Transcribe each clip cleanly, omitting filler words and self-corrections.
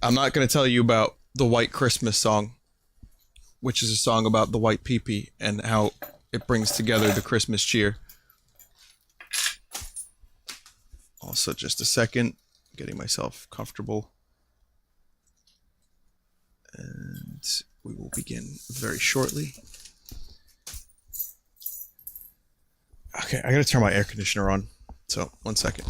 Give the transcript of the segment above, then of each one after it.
I'm not going to tell you about the White Christmas song, which is a song about the white pee-pee and how it brings together the Christmas cheer. Also, just a second, getting myself comfortable. And we will begin very shortly. Okay, I gotta turn my air conditioner on. So, 1 second.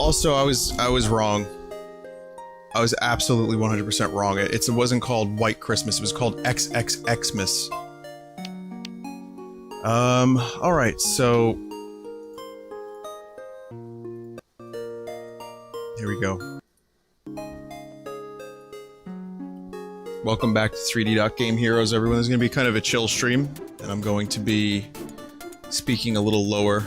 Also, I was wrong. I was absolutely 100% wrong. It wasn't called White Christmas, it was called XXXmas. Alright, so... here we go. Welcome back to 3D Game Heroes, everyone. This is gonna be kind of a chill stream, and I'm going to be speaking a little lower.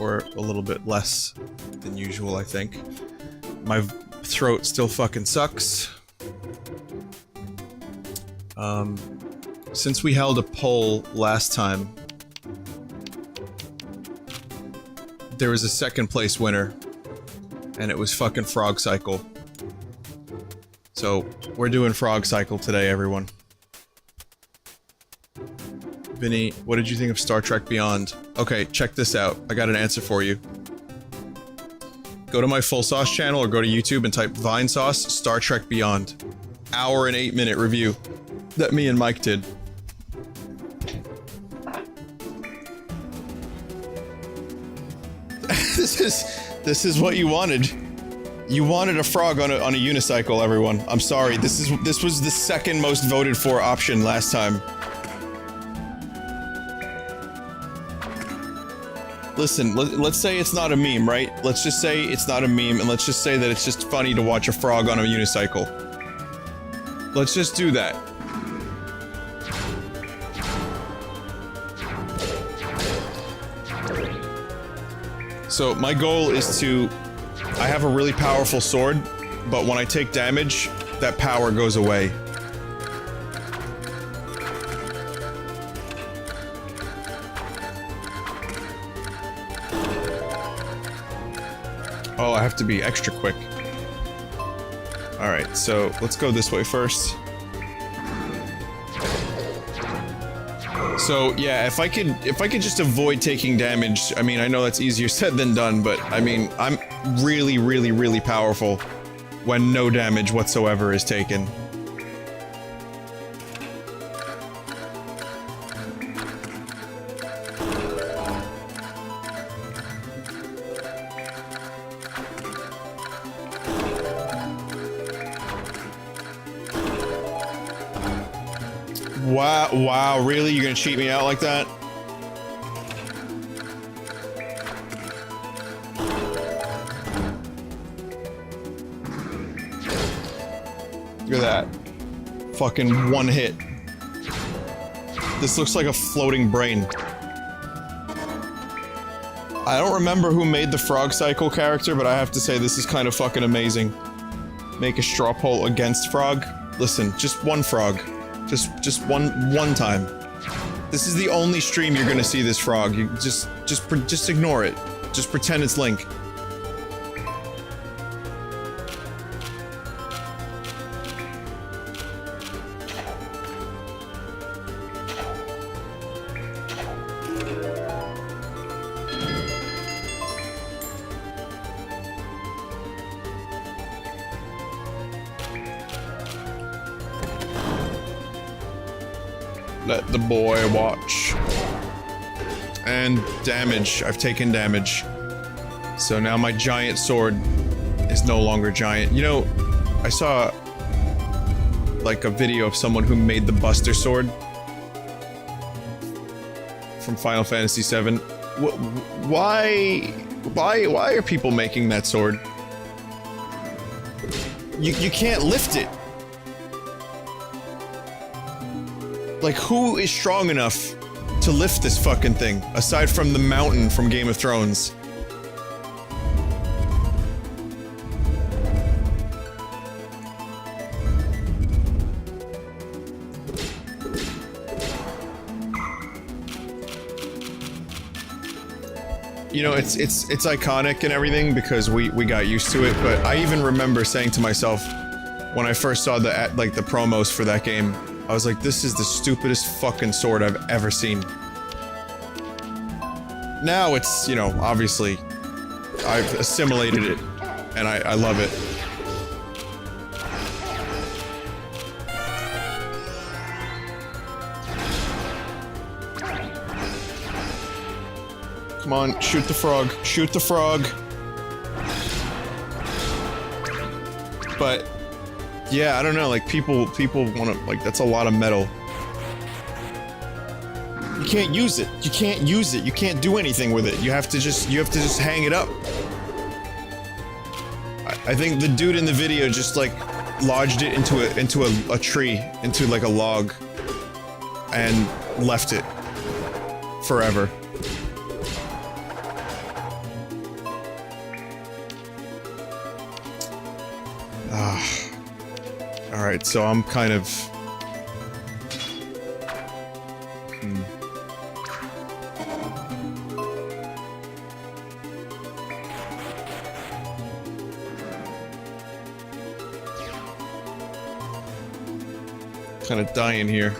Or a little bit less than usual, I think. My throat still fucking sucks. Since we held a poll last time, there was a second place winner, and it was fucking Frog Cycle. So, we're doing Frog Cycle today, everyone. Vinny, what did you think of Star Trek Beyond? Okay, check this out. I got an answer for you. Go to my Full Sauce channel or go to YouTube and type Vinesauce Star Trek Beyond. Hour and 8-minute review that me and Mike did. This is what you wanted. You wanted a frog on a unicycle, everyone. I'm sorry. This was the second most voted for option last time. Listen, let's say it's not a meme, right? Let's just say it's not a meme, and let's just say that it's just funny to watch a frog on a unicycle. Let's just do that. So, my goal is to... I have a really powerful sword, but when I take damage, that power goes away. Oh, I have to be extra quick. Alright, so let's go this way first. So, yeah, if I could just avoid taking damage, I mean, I know that's easier said than done, but, I mean, I'm really, really, really powerful when no damage whatsoever is taken. Wow, really? You're gonna cheat me out like that? Look at that. Fucking one hit. This looks like a floating brain. I don't remember who made the Frog Cycle character, but I have to say this is kind of fucking amazing. Make a straw poll against frog? Listen, just one frog. Just one time. This is the only stream you're gonna see this frog. You just ignore it. Just pretend it's Link. Let the boy watch. And damage. I've taken damage. So now my giant sword is no longer giant. You know, I saw like a video of someone who made the Buster Sword from Final Fantasy VII. Why are people making that sword? You can't lift it. Like, who is strong enough to lift this fucking thing, aside from the mountain from Game of Thrones? You know, it's iconic and everything because we got used to it, but I even remember saying to myself when I first saw the promos for that game, I was like, this is the stupidest fucking sword I've ever seen. Now it's, you know, obviously I've assimilated it and I love it. Come on, shoot the frog. Shoot the frog. But yeah, I don't know, like people want to, like, that's a lot of metal. You can't use it. You can't use it. You can't do anything with it. You have to just hang it up. I think the dude in the video just like lodged it into a tree, into like a log, and left it forever. Alright, so I'm kind of... kind of dying here.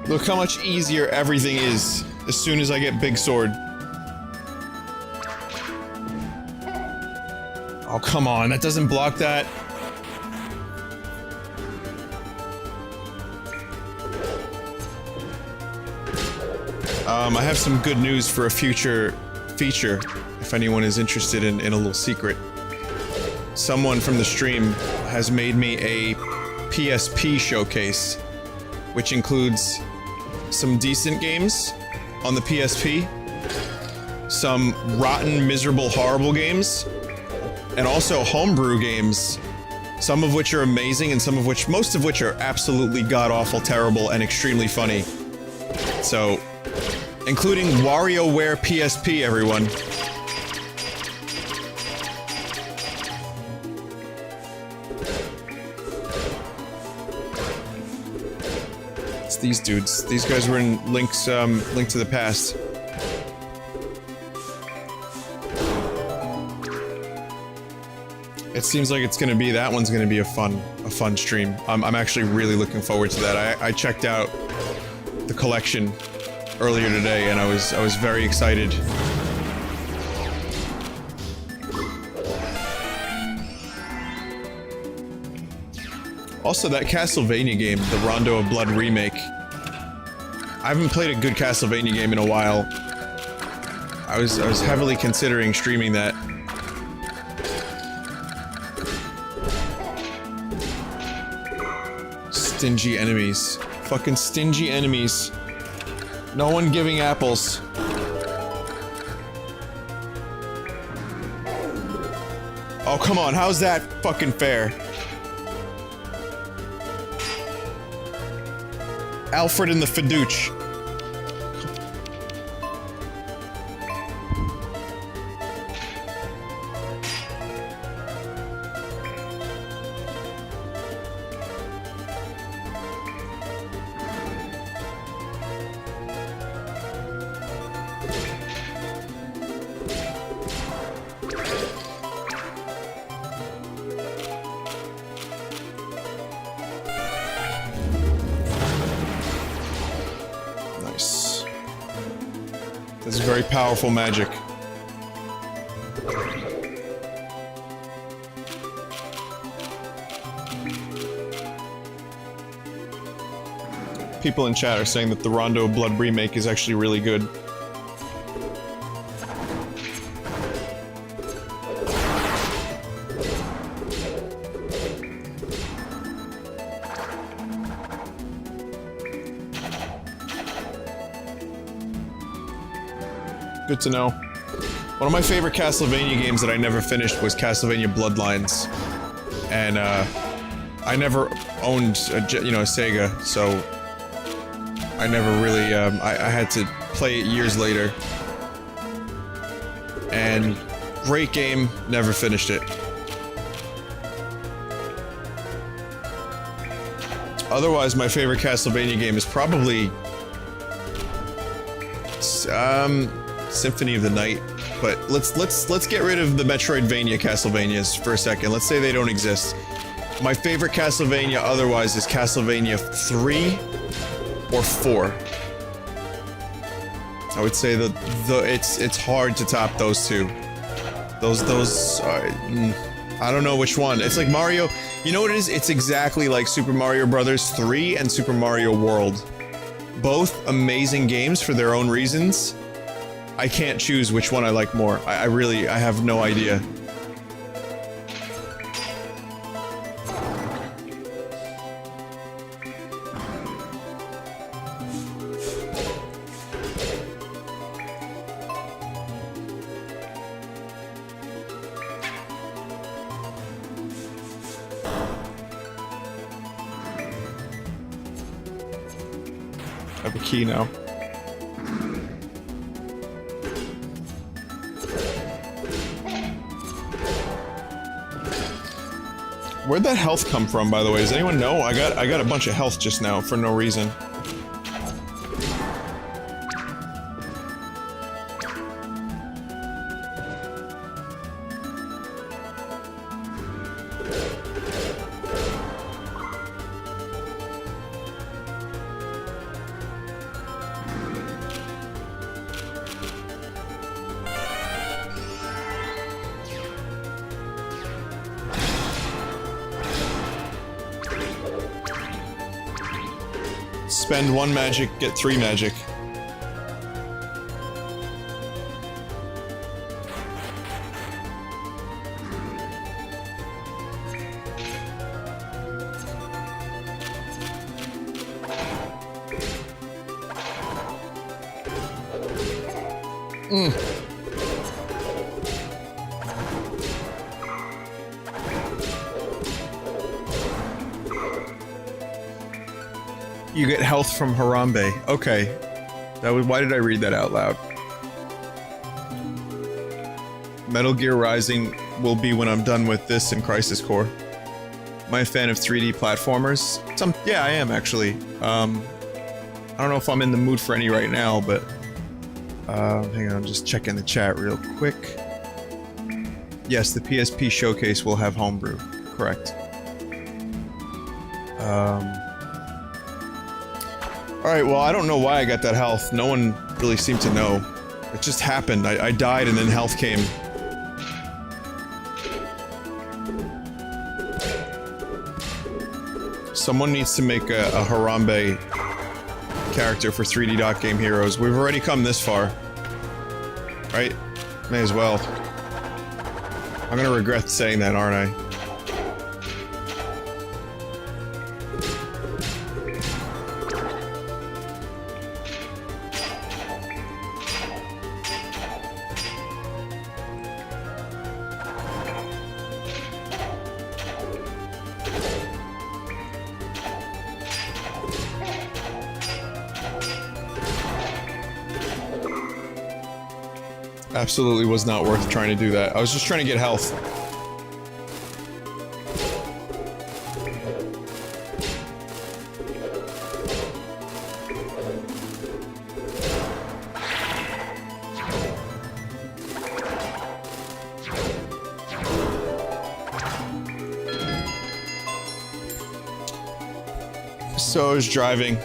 Look how much easier everything is as soon as I get Big Sword. Oh, come on, that doesn't block that. I have some good news for a future feature, if anyone is interested in a little secret. Someone from the stream has made me a PSP showcase, which includes some decent games on the PSP, some rotten, miserable, horrible games, and also homebrew games, some of which are amazing and most of which are absolutely god-awful, terrible, and extremely funny. So, including WarioWare PSP, everyone. It's these dudes. These guys were in Link's, Link to the Past. It seems like it's gonna be, that one's gonna be a fun stream. I'm actually really looking forward to that. I checked out the collection earlier today and I was very excited. Also, that Castlevania game, the Rondo of Blood remake. I haven't played a good Castlevania game in a while. I was heavily considering streaming that. Stingy enemies. Fucking stingy enemies. No one giving apples. Oh, come on, how's that fucking fair? Alfred and the Fidooch. This is very powerful magic. People in chat are saying that the Rondo of Blood remake is actually really good. Good to know. One of my favorite Castlevania games that I never finished was Castlevania Bloodlines. And, I never owned a Sega, so I never really, I had to play it years later. And great game, never finished it. Otherwise, my favorite Castlevania game is probably Symphony of the Night. But let's get rid of the Metroidvania Castlevanias for a second. Let's say they don't exist. My favorite Castlevania otherwise is Castlevania 3 or 4. I would say it's hard to top those two. I don't know which one. It's like Mario. You know what it is? It's exactly like Super Mario Brothers 3 and Super Mario World. Both amazing games for their own reasons. I can't choose which one I like more. I have no idea. I have a key now. Where'd that health come from, by the way? Does anyone know? I got a bunch of health just now for no reason. Spend 1 magic, get 3 magic. You get health from Harambe. Okay. Why did I read that out loud? Metal Gear Rising will be when I'm done with this and Crisis Core. Am I a fan of 3D platformers? Yeah, I am actually. I don't know if I'm in the mood for any right now, but hang on, I'm just checking the chat real quick. Yes, the PSP showcase will have homebrew. Correct. Alright, well, I don't know why I got that health. No one really seemed to know. It just happened. I died and then health came. Someone needs to make a Harambe character for 3D Dot Game Heroes. We've already come this far. Right? May as well. I'm gonna regret saying that, aren't I? Absolutely was not worth trying to do that. I was just trying to get health. So I was driving,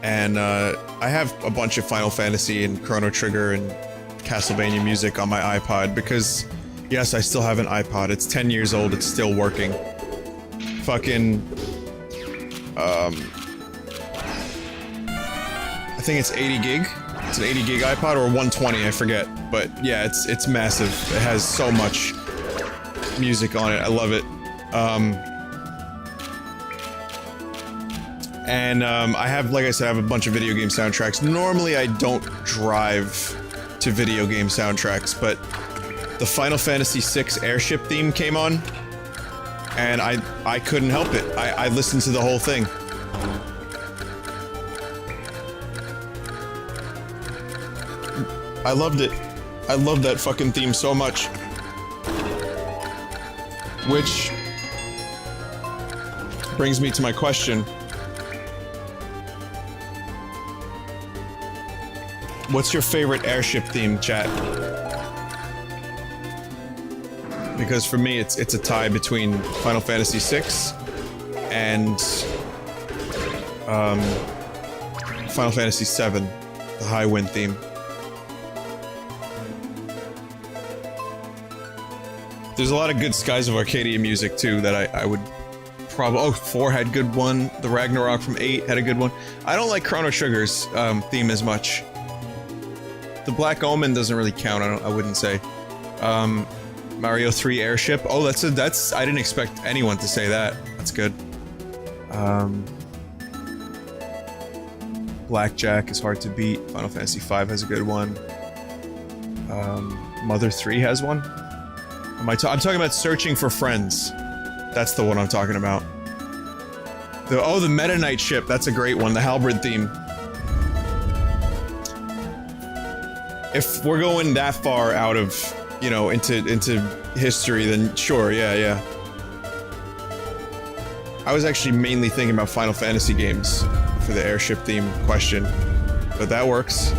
and I have a bunch of Final Fantasy and Chrono Trigger and Castlevania music on my iPod because, yes, I still have an iPod. It's 10 years old, it's still working. Fucking, I think it's 80 gig. It's an 80 gig iPod or 120, I forget. But yeah, it's massive. It has so much music on it. I love it. I have, like I said, I have a bunch of video game soundtracks. Normally I don't drive to video game soundtracks, but the Final Fantasy VI airship theme came on, and I couldn't help it. I listened to the whole thing. I loved it. I love that fucking theme so much. Which brings me to my question. What's your favorite airship theme, chat? Because for me, it's a tie between Final Fantasy VI and Final Fantasy VII, the High Wind theme. There's a lot of good Skies of Arcadia music too that I would probably. Oh, 4 had good one. The Ragnarok from 8 had a good one. I don't like Chrono Trigger's theme as much. The Black Omen doesn't really count. I wouldn't say. Mario 3 Airship. Oh, that's. I didn't expect anyone to say that. That's good. Blackjack is hard to beat. Final Fantasy V has a good one. Mother 3 has one. I'm talking about Searching for Friends. That's the one I'm talking about. The Meta Knight ship. That's a great one. The Halberd theme. If we're going that far out of, you know, into history, then sure, yeah. I was actually mainly thinking about Final Fantasy games for the airship theme question, but that works.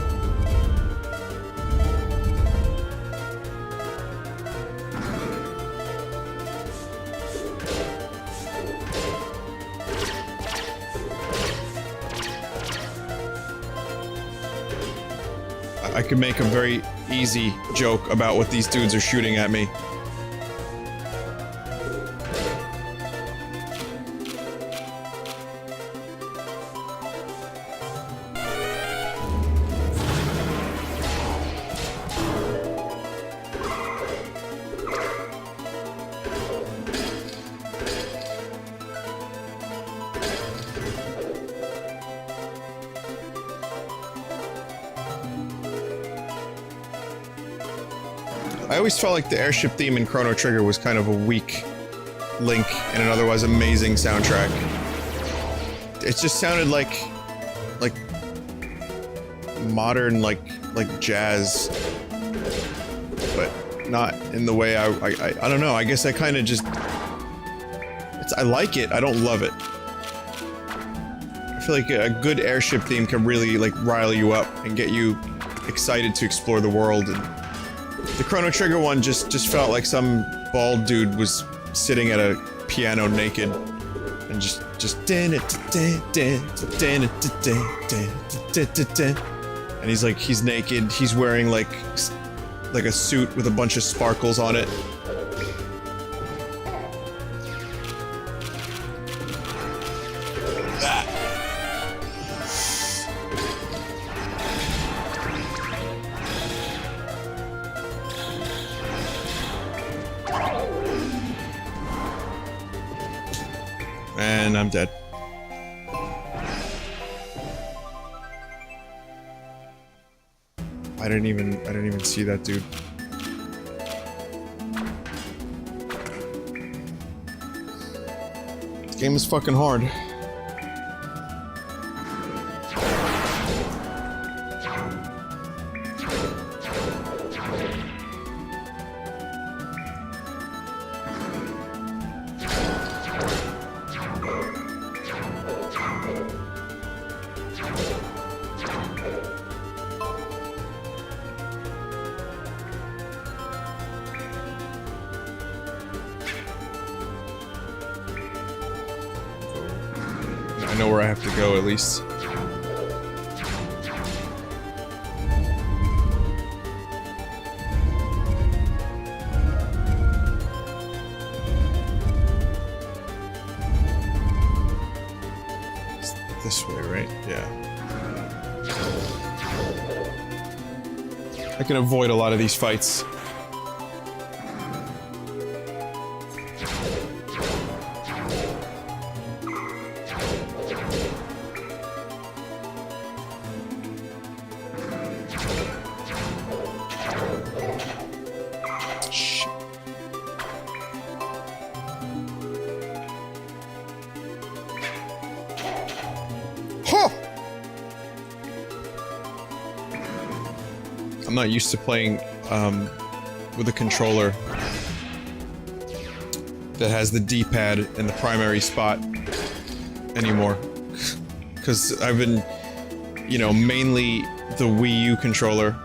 I could make a very easy joke about what these dudes are shooting at me. I always felt like the airship theme in Chrono Trigger was kind of a weak link in an otherwise amazing soundtrack. It just sounded like modern, like jazz, but not in the way I don't know. I guess I kind of just I like it. I don't love it. I feel like a good airship theme can really like rile you up and get you excited to explore the world. And the Chrono Trigger one just felt like some bald dude was sitting at a piano naked and just and he's naked, he's wearing like a suit with a bunch of sparkles on it. And I'm dead. I didn't even see that dude. This game is fucking hard. I know where I have to go, at least. It's this way, right? Yeah. I can avoid a lot of these fights. I'm not used to playing with a controller that has the D-pad in the primary spot anymore. Because I've been, you know, mainly the Wii U controller,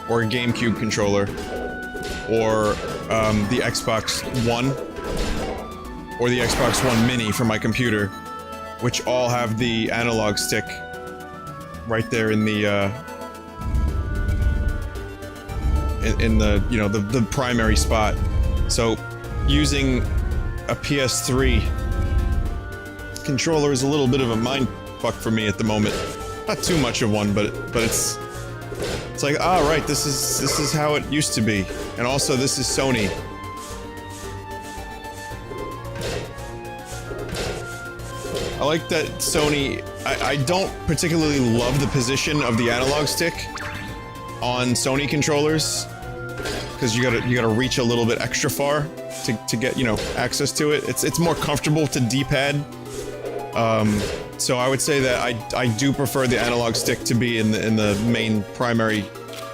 or a GameCube controller, or the Xbox One, or the Xbox One Mini for my computer, which all have the analog stick right there in the, in the, you know, the primary spot. So, using a PS3 controller is a little bit of a mindfuck for me at the moment. Not too much of one, but it's like, ah, right, this is how it used to be. And also, this is Sony. I like that Sony... I don't particularly love the position of the analog stick on Sony controllers, because you gotta reach a little bit extra far to get, you know, access to it. It's more comfortable to D-pad. So I would say that I do prefer the analog stick to be in the main primary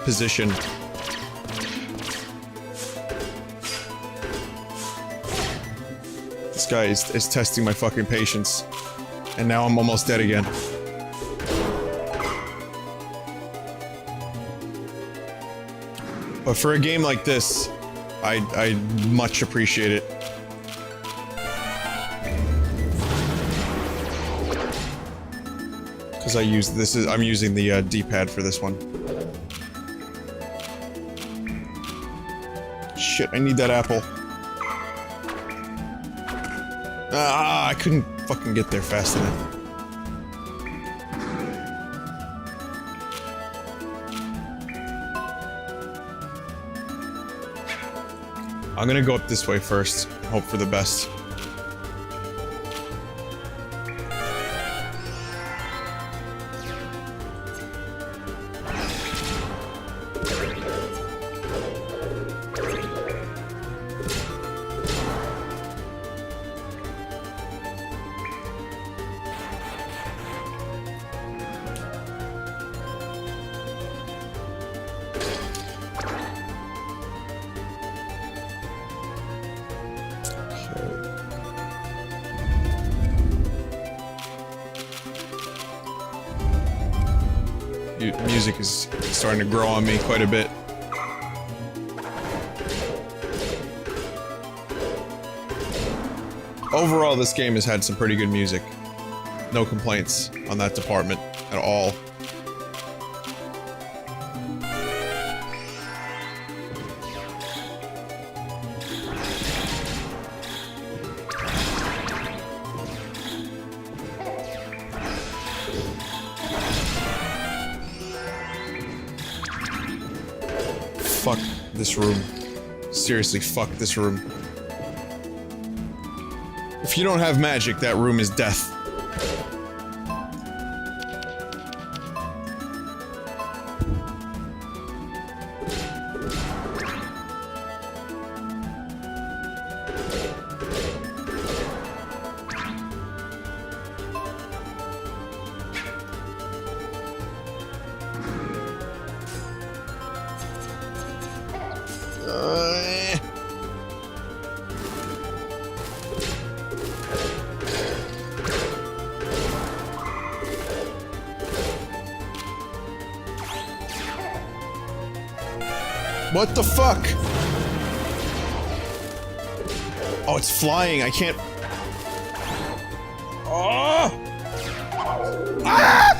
position. This guy is testing my fucking patience. And now I'm almost dead again. But for a game like this, I much appreciate it. Because I'm using the D-pad for this one. Shit, I need that apple. Ah, I couldn't fucking get there fast enough. I'm gonna go up this way first and hope for the best. Music is starting to grow on me quite a bit. Overall, this game has had some pretty good music. No complaints on that department at all. Fuck this room. Seriously, fuck this room. If you don't have magic, that room is death. What the fuck? Oh, it's flying. I can't... Oh! Ah!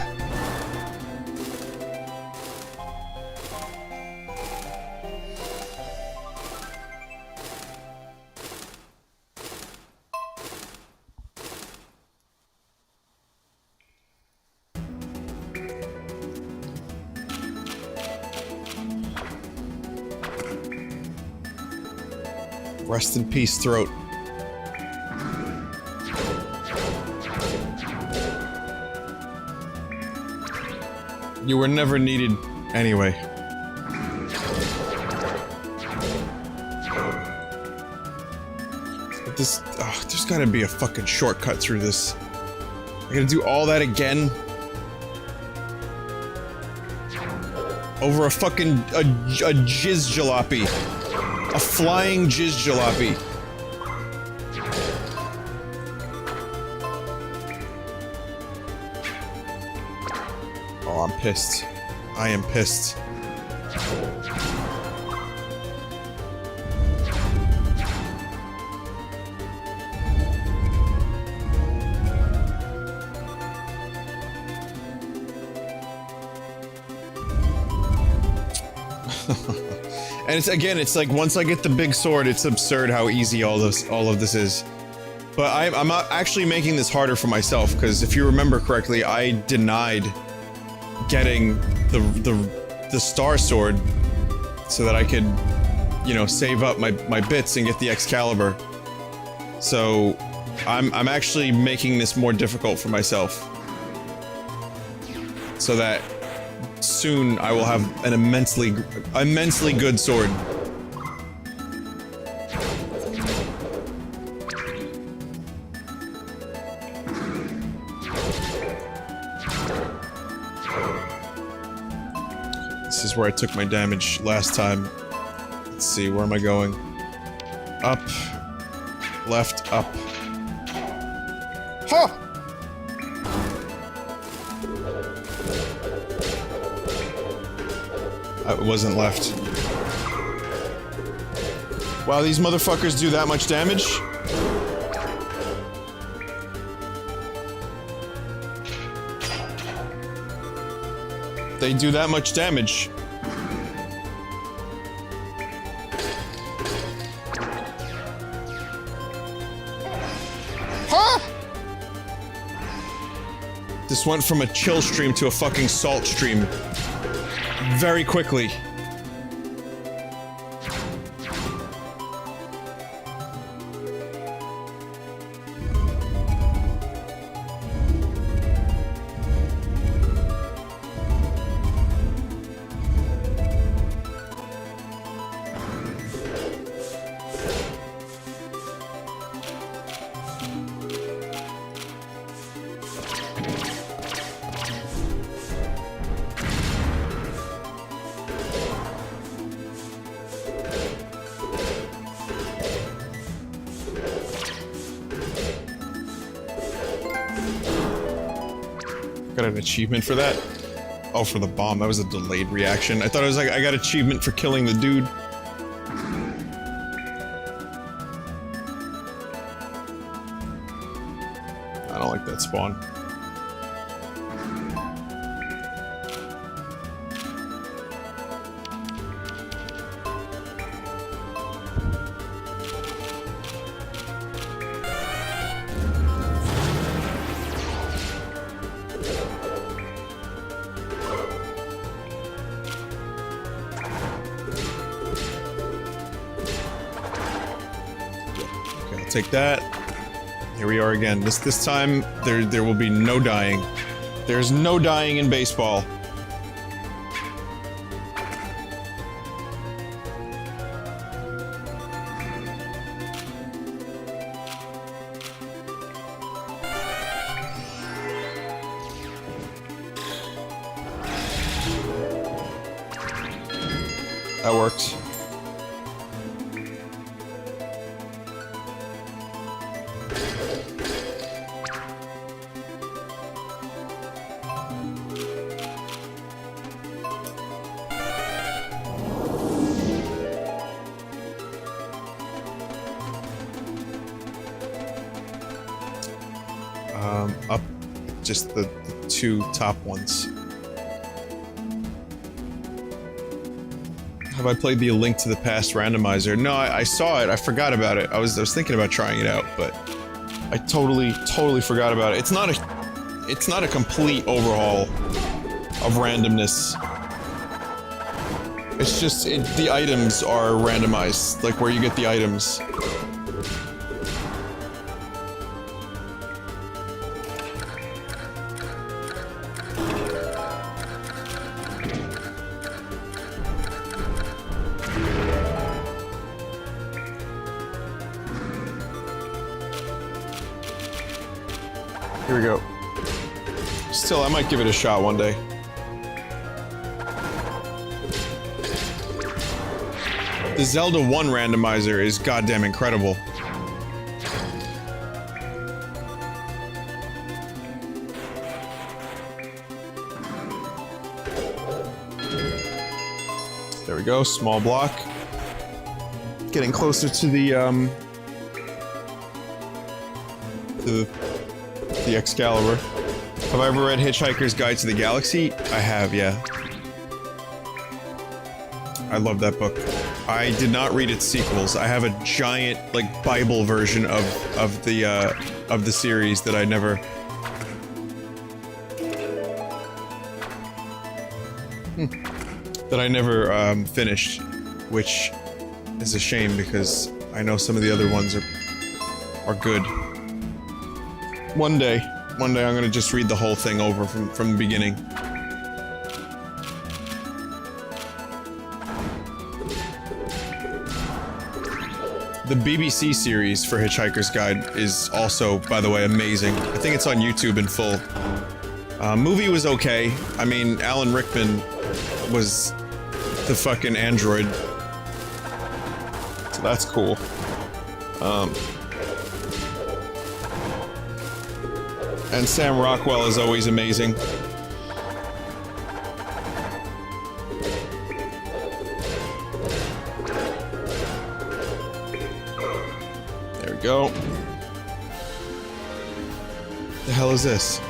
Rest in peace, throat. You were never needed anyway. But this... Oh, there's gotta be a fucking shortcut through this. I gotta do all that again? Over a fucking a jizz jalopy. A flying jizz jalopy. Oh, I'm pissed. I am pissed. And it's again, it's like once I get the big sword, it's absurd how easy all of this is. But I'm not actually making this harder for myself, because if you remember correctly, I denied getting the star sword so that I could, you know, save up my bits and get the Excalibur. So I'm actually making this more difficult for myself, so that soon I will have an immensely good sword. This is where I took my damage last time. Let's see, where am I going? Up. Left, up. Huh! It wasn't left. Wow, these motherfuckers do that much damage? They do that much damage. Huh? This went from a chill stream to a fucking salt stream. Very quickly. Got an achievement for that? Oh, for the bomb. That was a delayed reaction. I thought it was like, I got achievement for killing the dude. I don't like that spawn. Take that. Here we are again. This time there will be no dying. There's no dying in baseball. That worked. Up just the two top ones. Have I played the Link to the Past randomizer? No, I saw it. I forgot about it. I was thinking about trying it out, but I totally forgot about it. It's not a complete overhaul of randomness. It's just the items are randomized, like where you get the items. Here we go. Still, I might give it a shot one day. The Zelda 1 randomizer is goddamn incredible. There we go, small block. Getting closer to the Excalibur. Have I ever read Hitchhiker's Guide to the Galaxy? I have, yeah. I love that book. I did not read its sequels. I have a giant, like, Bible version of the series that I never... that I never, finished. Which is a shame, because I know some of the other ones are good. One day I'm gonna just read the whole thing over from the beginning. The BBC series for Hitchhiker's Guide is also, by the way, amazing. I think it's on YouTube in full. Movie was okay. I mean, Alan Rickman was the fucking android. So that's cool. And Sam Rockwell is always amazing. There we go. The hell is this?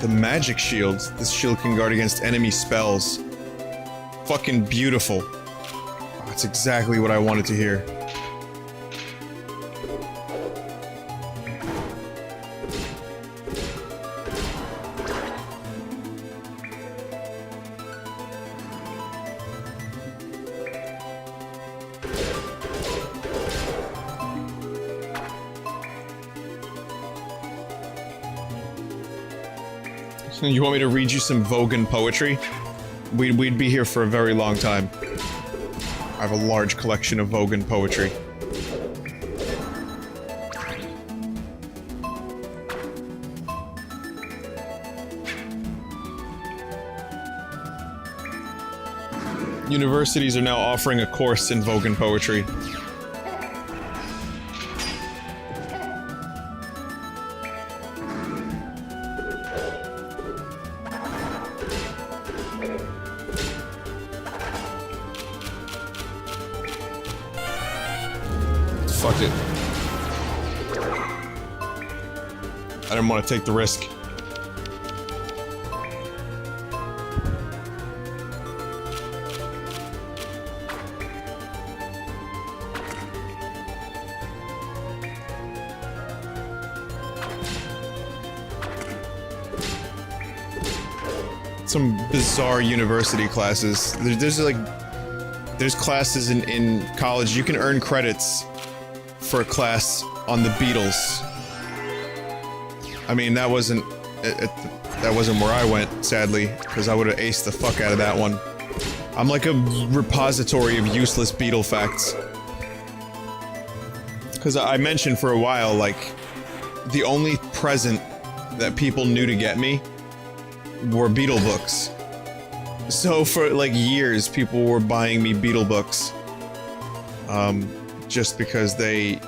The magic shield. This shield can guard against enemy spells. Fucking beautiful. Oh, that's exactly what I wanted to hear. You want me to read you some Vogan poetry? We'd be here for a very long time. I have a large collection of Vogan poetry. Universities are now offering a course in Vogan poetry. Fuck it. I didn't want to take the risk. Some bizarre university classes. There's classes in college. You can earn credits for a class on the Beatles. I mean, that wasn't where I went, sadly, because I would have aced the fuck out of that one. I'm like a repository of useless Beatle facts. Because I mentioned for a while, like, the only present that people knew to get me were Beatle books. So for, like, years, people were buying me Beatle books. Just because they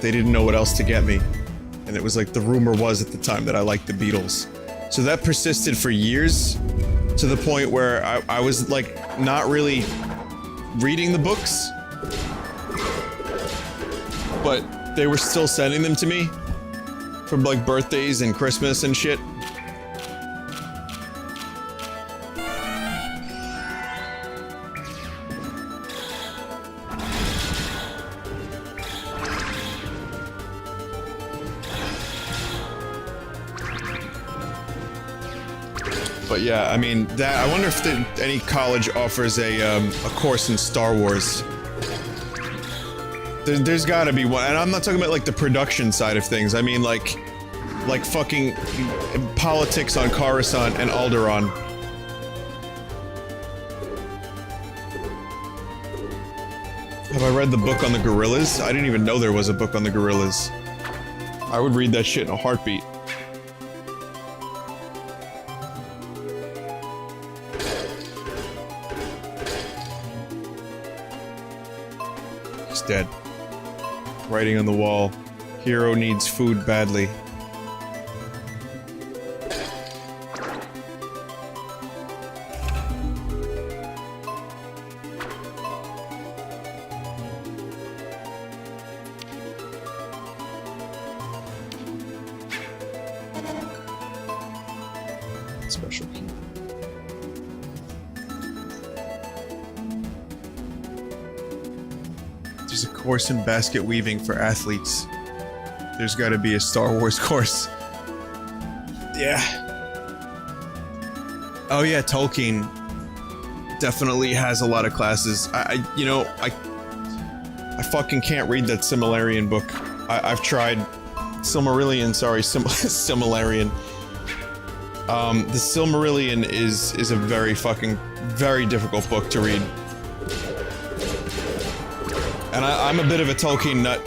didn't know what else to get me. And it was like the rumor was at the time that I liked the Beatles. So that persisted for years, to the point where I was, like, not really reading the books. But they were still sending them to me from, like, birthdays and Christmas and shit. But yeah, I mean, I wonder if any college offers a course in Star Wars. There's gotta be one, and I'm not talking about, like, the production side of things. I mean, like fucking politics on Coruscant and Alderaan. Have I read the book on the gorillas? I didn't even know there was a book on the gorillas. I would read that shit in a heartbeat. He's dead. Writing on the wall. Hero needs food badly. Special key. There's a course in basket weaving for athletes. There's gotta be a Star Wars course. Yeah. Oh yeah, Tolkien definitely has a lot of classes. I fucking can't read that Silmarillion book. I've tried. Silmarillion, sorry, Silmarillion. The Silmarillion is a very difficult book to read. And I'm a bit of a Tolkien nut.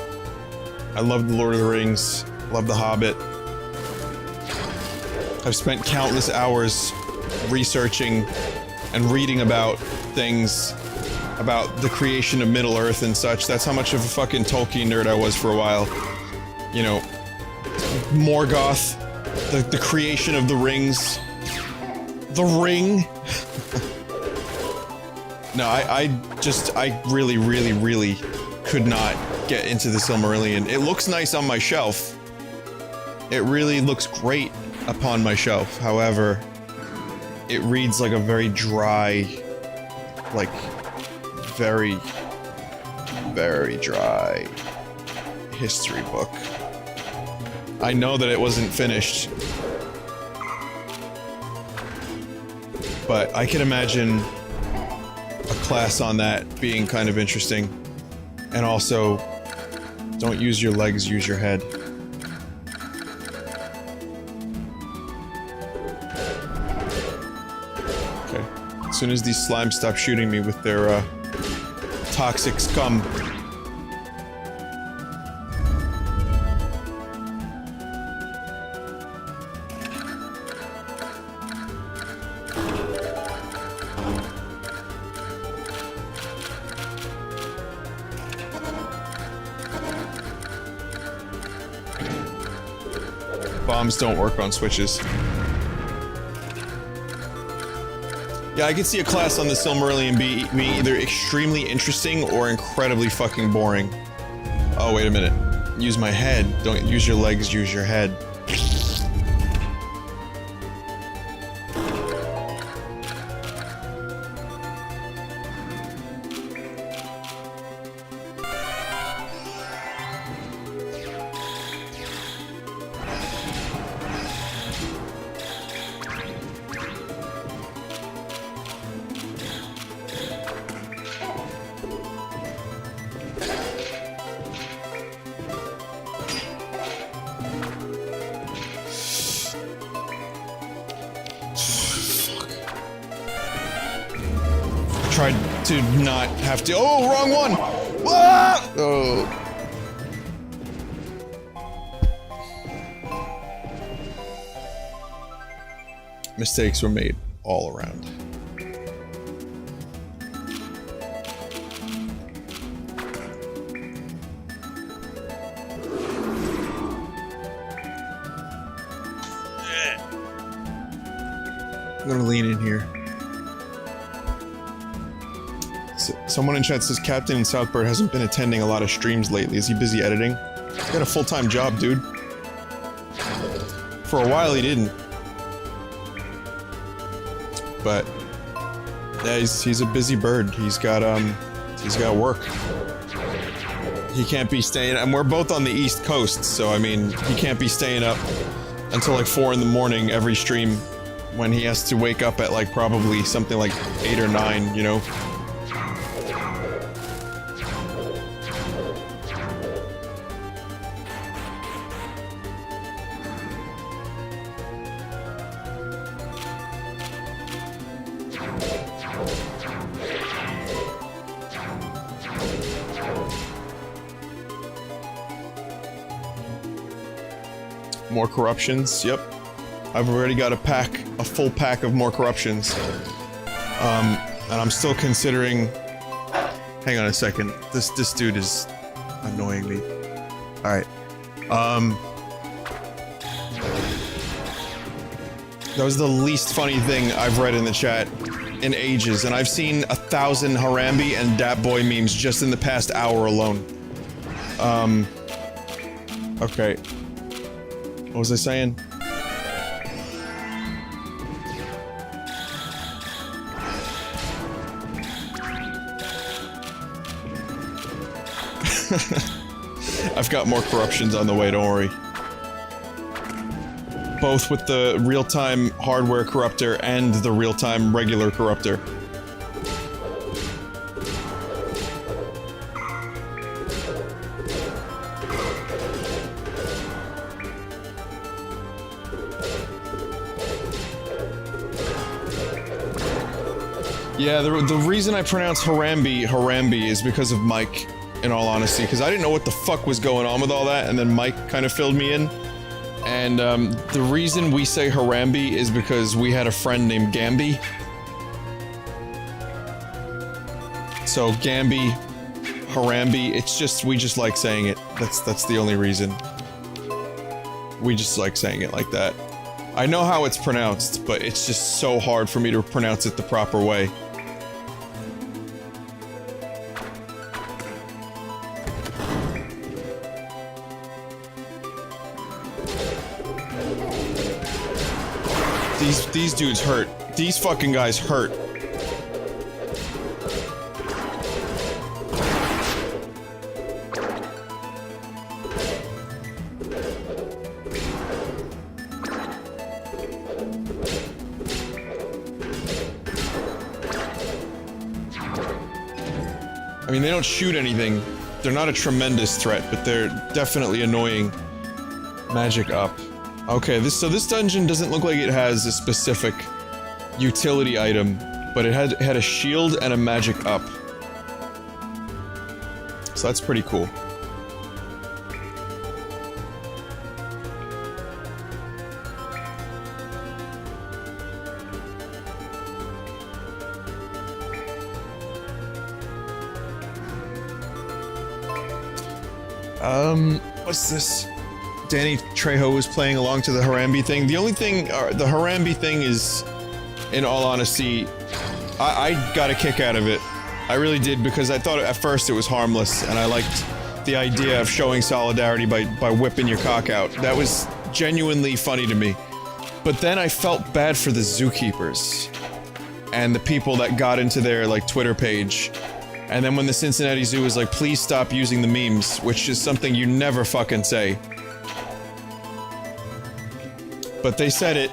I love The Lord of the Rings, love The Hobbit. I've spent countless hours researching and reading about things, about the creation of Middle-earth and such. That's how much of a fucking Tolkien nerd I was for a while. You know, Morgoth, the creation of the rings. The Ring. No, I really could not get into the Silmarillion. It looks nice on my shelf. It really looks great upon my shelf. However, it reads like a very dry, like, very dry history book. I know that it wasn't finished, but I can imagine a class on that being kind of interesting. And also, don't use your legs, use your head. Okay. As soon as these slimes stop shooting me with their, toxic scum. Bombs don't work on switches. Yeah, I could see a class on the Silmarillion be either extremely interesting or incredibly fucking boring. Oh, wait a minute. Use my head. Don't use your legs, use your head. Tried to not have to— oh, wrong one! Ah! Oh. Mistakes were made all around. I'm gonna lean in here. Someone in chat says Captain in Southbird hasn't been attending a lot of streams lately. Is he busy editing? He's got a full-time job, dude. For a while he didn't. But yeah, he's a busy bird. He's got work. He can't be staying— and we're both on the East Coast, so I mean, he can't be staying up until like 4 in the morning every stream when he has to wake up at like probably something like 8 or 9, you know? More corruptions, yep. I've already got a full pack of more corruptions. And I'm still considering Hang on a second. This dude is annoying me. Alright. That was the least funny thing I've read in the chat in ages, and I've seen 1,000 Harambe and Dat Boy memes just in the past hour alone. Okay. What was I saying? I've got more corruptions on the way, don't worry. Both with the real-time hardware corruptor and the real-time regular corruptor. Yeah, the reason I pronounce Harambe is because of Mike, in all honesty, because I didn't know what the fuck was going on with all that, and then Mike kind of filled me in. And, the reason we say Harambe is because we had a friend named Gamby. So, Gamby, Harambe, it's just, we just like saying it. That's the only reason. We just like saying it like that. I know how it's pronounced, but it's just so hard for me to pronounce it the proper way. These dudes hurt. These fucking guys hurt. I mean, they don't shoot anything. They're not a tremendous threat, but they're definitely annoying. Magic up. Okay, so this dungeon doesn't look like it has a specific utility item, but it had a shield and a magic up. So that's pretty cool. What's this? Danny Trejo was playing along to the Harambe thing. The only thing, the Harambe thing is, in all honesty, I got a kick out of it. I really did, because I thought at first it was harmless, and I liked the idea of showing solidarity by whipping your cock out. That was genuinely funny to me. But then I felt bad for the zookeepers, and the people that got into their, like, Twitter page. And then when the Cincinnati Zoo was like, please stop using the memes, which is something you never fucking say. But they said it,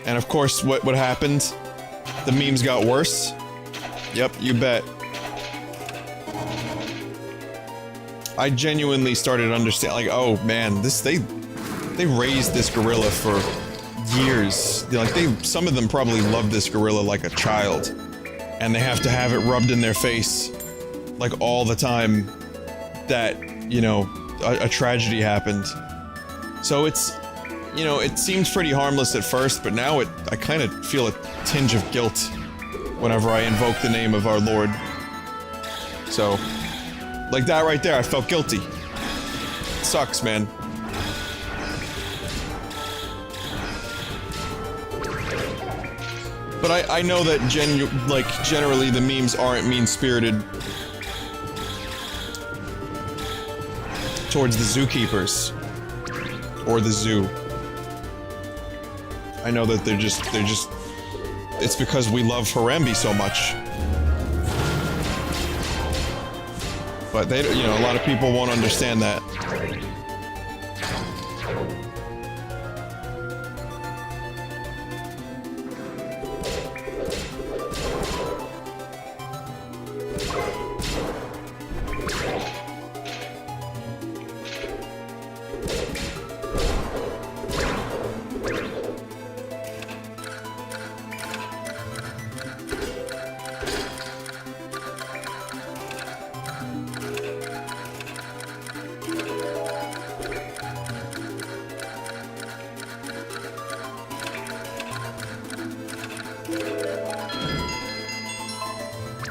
and of course, what happened? The memes got worse. Yep, you bet. I genuinely started to understand, like, oh man, they raised this gorilla for years. Like, some of them probably loved this gorilla like a child, and they have to have it rubbed in their face, like, all the time that, you know, a tragedy happened. So it's, you know, it seems pretty harmless at first, but now I kind of feel a tinge of guilt whenever I invoke the name of our Lord. So, like that right there, I felt guilty. It sucks, man. But I know that generally the memes aren't mean-spirited towards the zookeepers. Or the zoo. I know that they're just, it's because we love Harambe so much. But they, you know, a lot of people won't understand that.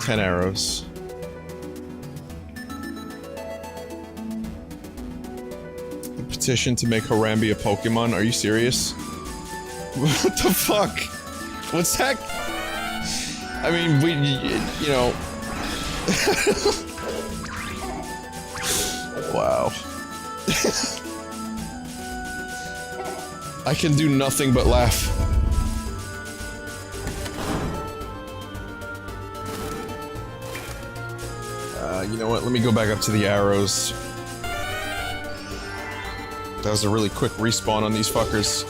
10 arrows. petition to make Harambe a Pokemon. Are you serious? What the fuck? What's that? I mean, you know... Wow. I can do nothing but laugh. You know what? Let me go back up to the arrows. That was a really quick respawn on these fuckers.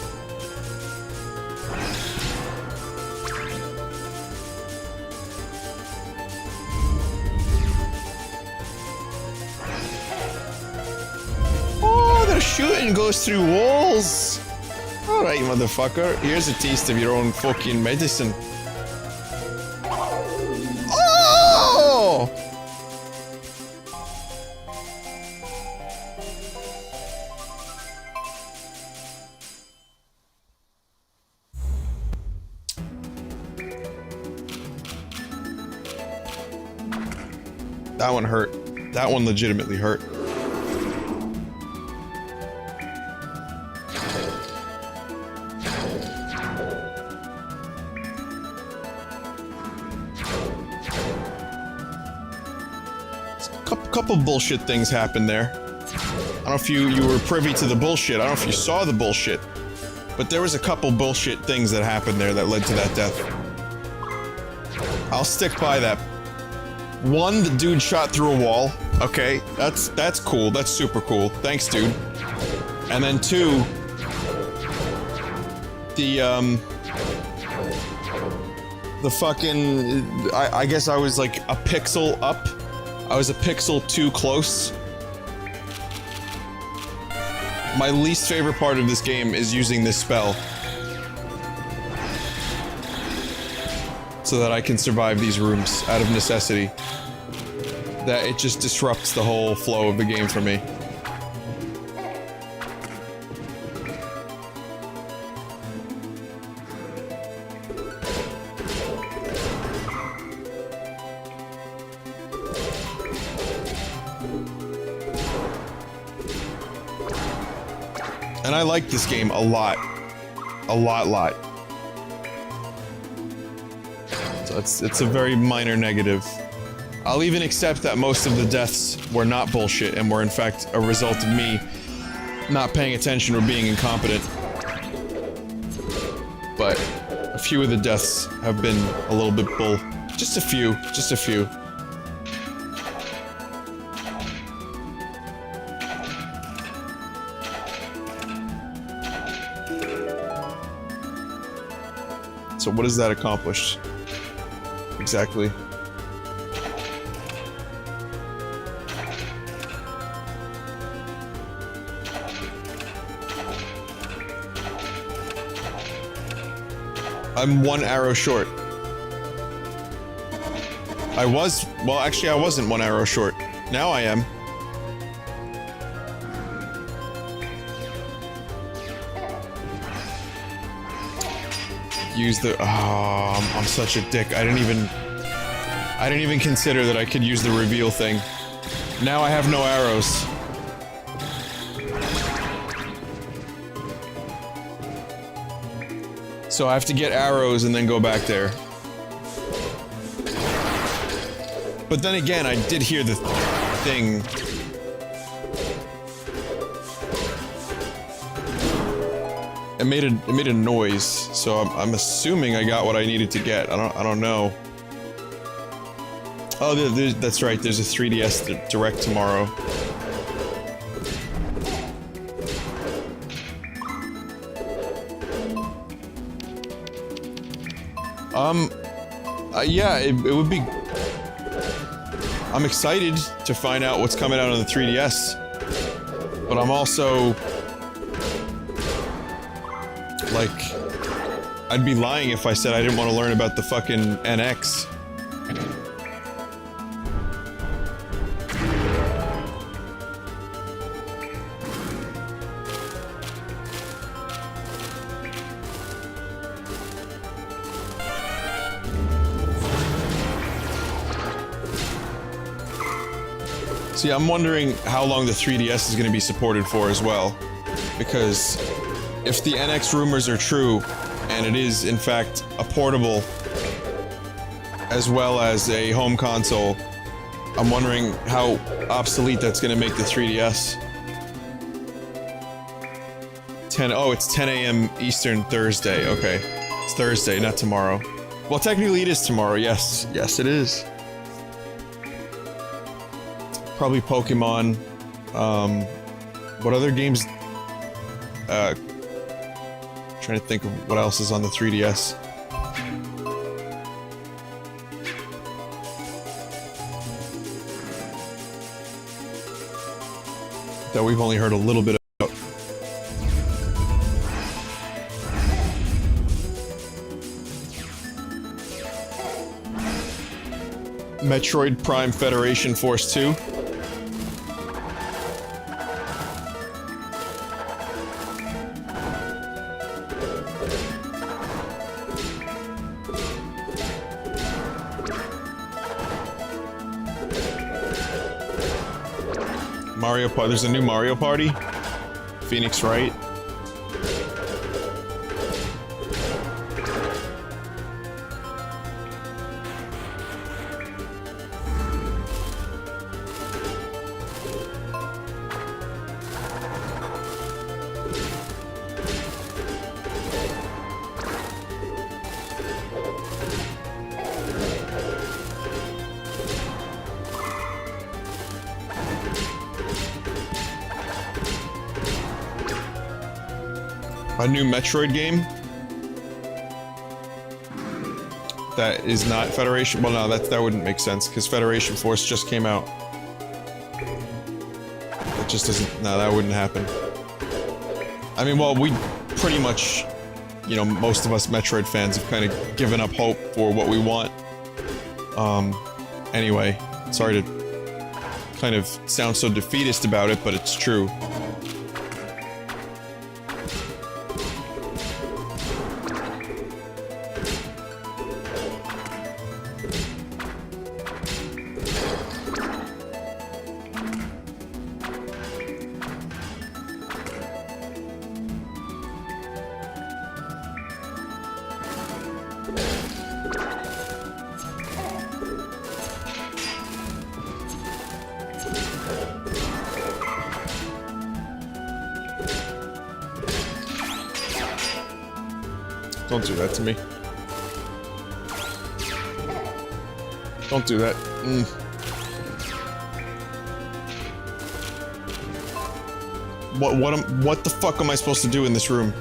Oh, the shooting goes through walls! Alright, motherfucker. Here's a taste of your own fucking medicine. Oh! That one hurt. That one legitimately hurt. Couple bullshit things happened there. I don't know if you were privy to the bullshit. I don't know if you saw the bullshit. But there was a couple bullshit things that happened there that led to that death. I'll stick by that. One, the dude shot through a wall. Okay, that's cool. That's super cool. Thanks, dude. And then two, the fucking, I guess I was like a pixel up. I was a pixel too close. My least favorite part of this game is using this spell. So that I can survive these rooms out of necessity. That it just disrupts the whole flow of the game for me. And I like this game a lot. A lot. So it's a very minor negative. I'll even accept that most of the deaths were not bullshit and were in fact a result of me not paying attention or being incompetent. But a few of the deaths have been a little bit bull. Just a few. So what has that accomplished? Exactly. I'm one arrow short. Well, actually I wasn't one arrow short. Now I am. Use the, oh, I'm such a dick. I didn't even consider that I could use the reveal thing. Now I have no arrows. So I have to get arrows and then go back there. But then again, I did hear the thing. It made a noise, so I'm assuming I got what I needed to get. I don't know. Oh, that's right. There's a 3DS Direct tomorrow. Yeah, it would be... I'm excited to find out what's coming out on the 3DS. But I'm also... like... I'd be lying if I said I didn't want to learn about the fucking NX. See, I'm wondering how long the 3DS is going to be supported for as well. because if the NX rumors are true, and it is in fact a portable as well as a home console, I'm wondering how obsolete that's gonna make the 3DS. It's 10 a.m. Eastern Thursday, okay. It's Thursday, not tomorrow. Well, technically it is tomorrow, yes. Yes, it is. Probably Pokemon. What other games? Trying to think of what else is on the 3DS. That we've only heard a little bit about. Metroid Prime Federation Force 2. Mario Party. There's a new Mario Party. Phoenix Wright. A new Metroid game that is not Federation. Well, no, that wouldn't make sense because Federation Force just came out. It just doesn't. No, that wouldn't happen. I mean, well, we pretty much, you know, most of us Metroid fans have kind of given up hope for what we want. Anyway, sorry to kind of sound so defeatist about it, but it's true. Don't do that to me. Don't do that. What the fuck am I supposed to do in this room?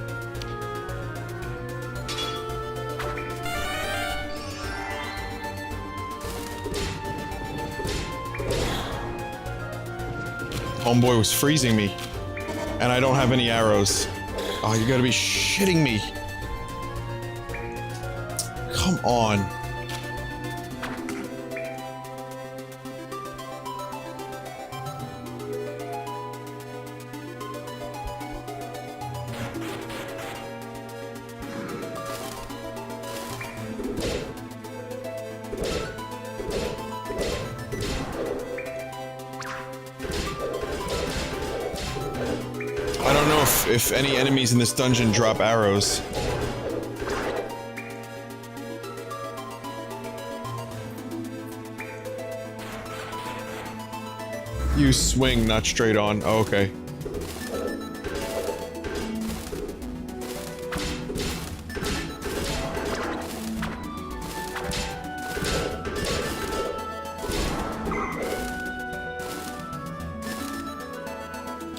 Homeboy was freezing me. And I don't have any arrows. Oh, you gotta be shitting me. Come on. I don't know if any enemies in this dungeon drop arrows. You swing, not straight on. Oh, okay.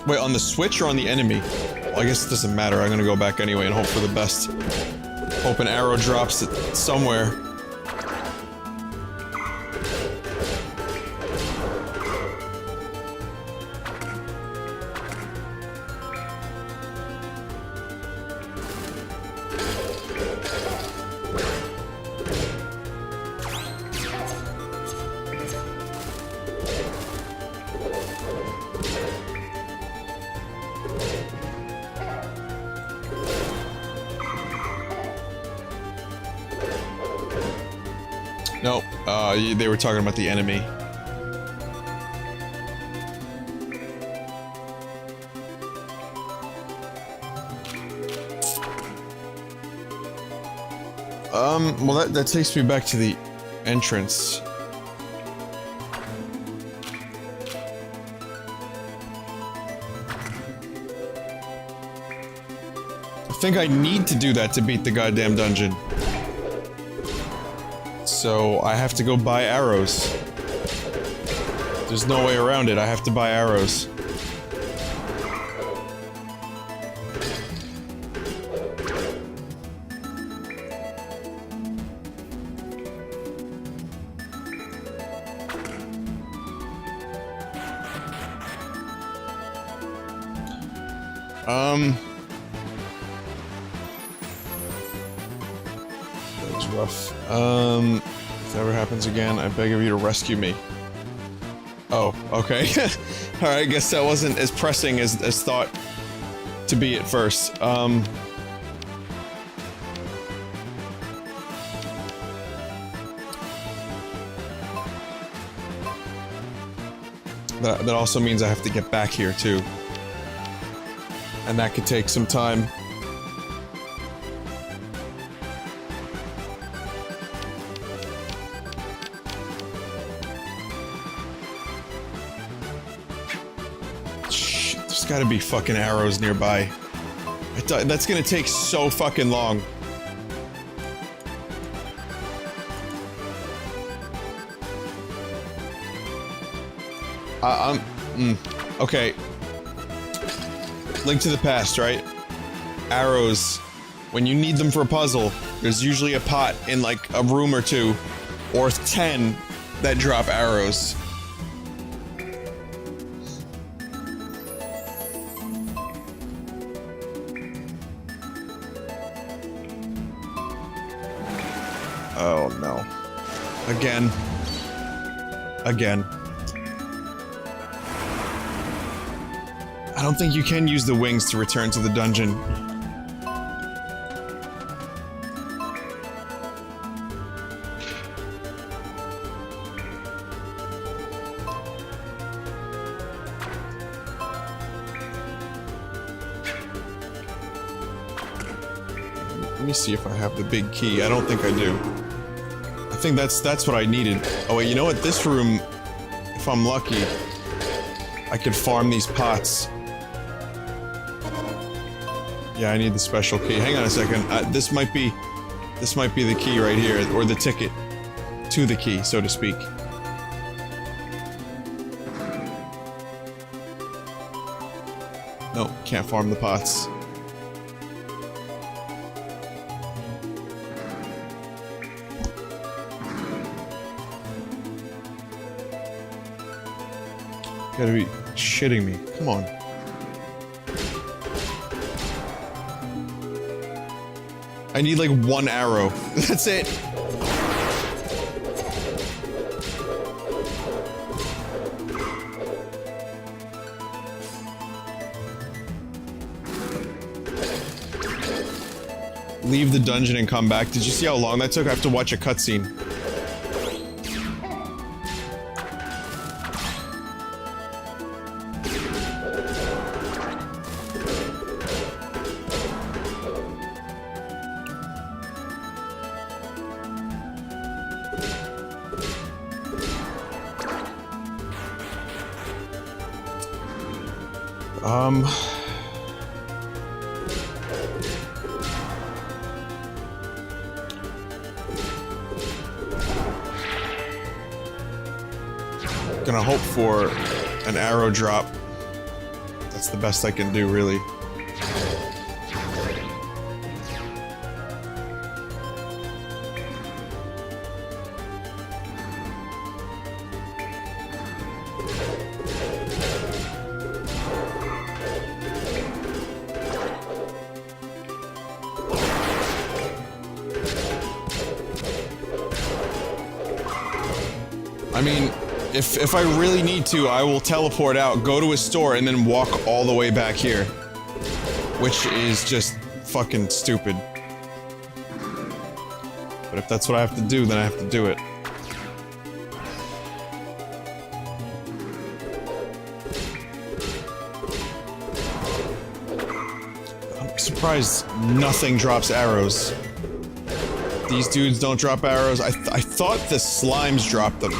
Wait, on the Switch or on the enemy? Well, I guess it doesn't matter. I'm gonna go back anyway and hope for the best. Hope an arrow drops it somewhere. No, they were talking about the enemy. Well that takes me back to the entrance. I think I need to do that to beat the goddamn dungeon. So I have to go buy arrows. There's no way around it, I have to buy arrows. That was rough. If that ever happens again, I beg of you to rescue me. Oh, okay. Alright, I guess that wasn't as pressing as thought to be at first. That also means I have to get back here, too. And that could take some time. Shit, there's gotta be fucking arrows nearby. That's gonna take so fucking long. Okay. Link to the Past, right? Arrows. When you need them for a puzzle, there's usually a pot in like a room or two, or 10 that drop arrows. Oh no. Again. Again. I don't think you can use the wings to return to the dungeon. Let me see if I have the big key. I don't think I do. I think that's what I needed. Oh wait, you know what? This room, if I'm lucky, I could farm these pots. Yeah, I need the special key. Hang on a second. This might be the key right here, or the ticket to the key, so to speak. No, can't farm the pots. Gotta be shitting me. Come on. I need like one arrow. That's it. Leave the dungeon and come back. Did you see how long that took? I have to watch a cutscene. Gonna hope for an arrow drop. That's the best I can do, really. I mean, if I really need to, I will teleport out, go to a store, and then walk all the way back here. Which is just fucking stupid. But if that's what I have to do, then I have to do it. I'm surprised nothing drops arrows. These dudes don't drop arrows. I thought the slimes dropped them.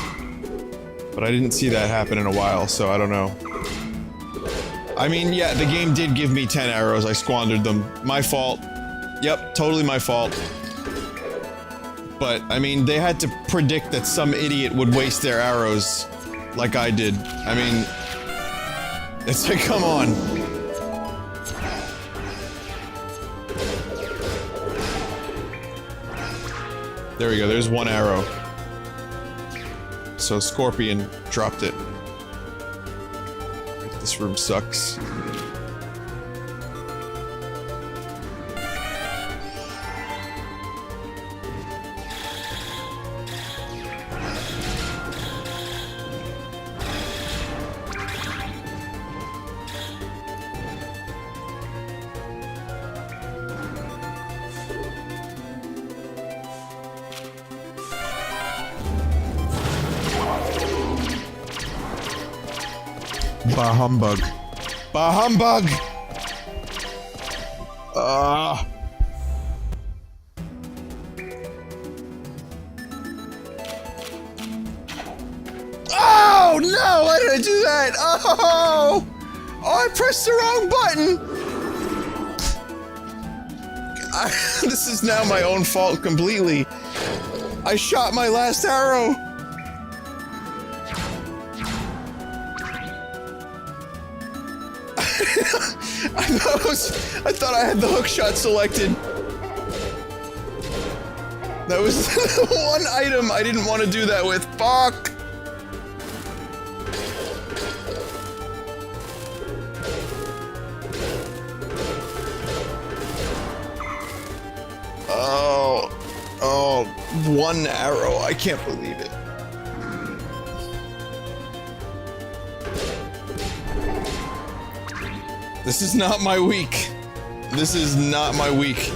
But I didn't see that happen in a while, so I don't know. I mean, yeah, the game did give me 10 arrows. I squandered them. My fault. Yep, totally my fault. But, I mean, they had to predict that some idiot would waste their arrows like I did. I mean, it's like, come on. There we go, there's one arrow. So Scorpion dropped it. This room sucks. Bah humbug. Bah humbug! Oh no! Why did I do that? Oh! Oh, I pressed the wrong button! This is now my own fault completely. I shot my last arrow! I thought I had the hook shot selected. That was the one item I didn't want to do that with. Fuck! Oh, one arrow. I can't believe it. This is not my week. This is not my week.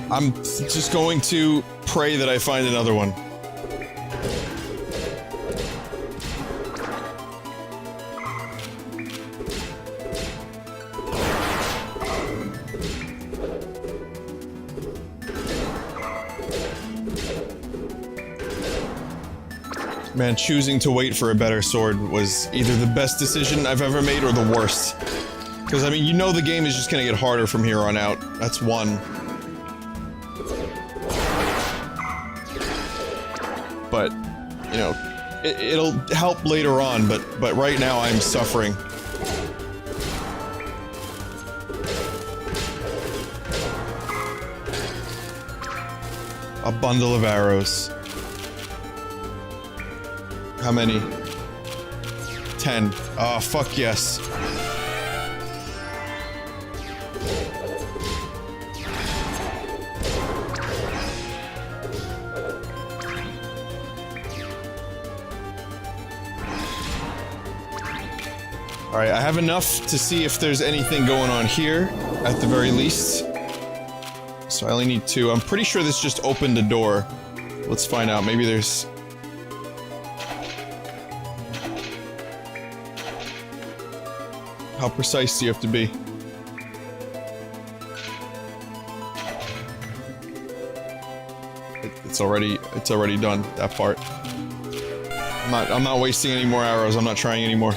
I'm just going to pray that I find another one. Man, choosing to wait for a better sword was either the best decision I've ever made or the worst. Because, I mean, you know the game is just gonna get harder from here on out. That's one. But, you know, it'll help later on, but right now I'm suffering. A bundle of arrows. How many? 10. Oh, fuck yes. Alright, I have enough to see if there's anything going on here, at the very least. So I only need 2. I'm pretty sure this just opened a door. Let's find out. Maybe there's... How precise do you have to be? It's already done, that part. I'm not wasting any more arrows, I'm not trying anymore.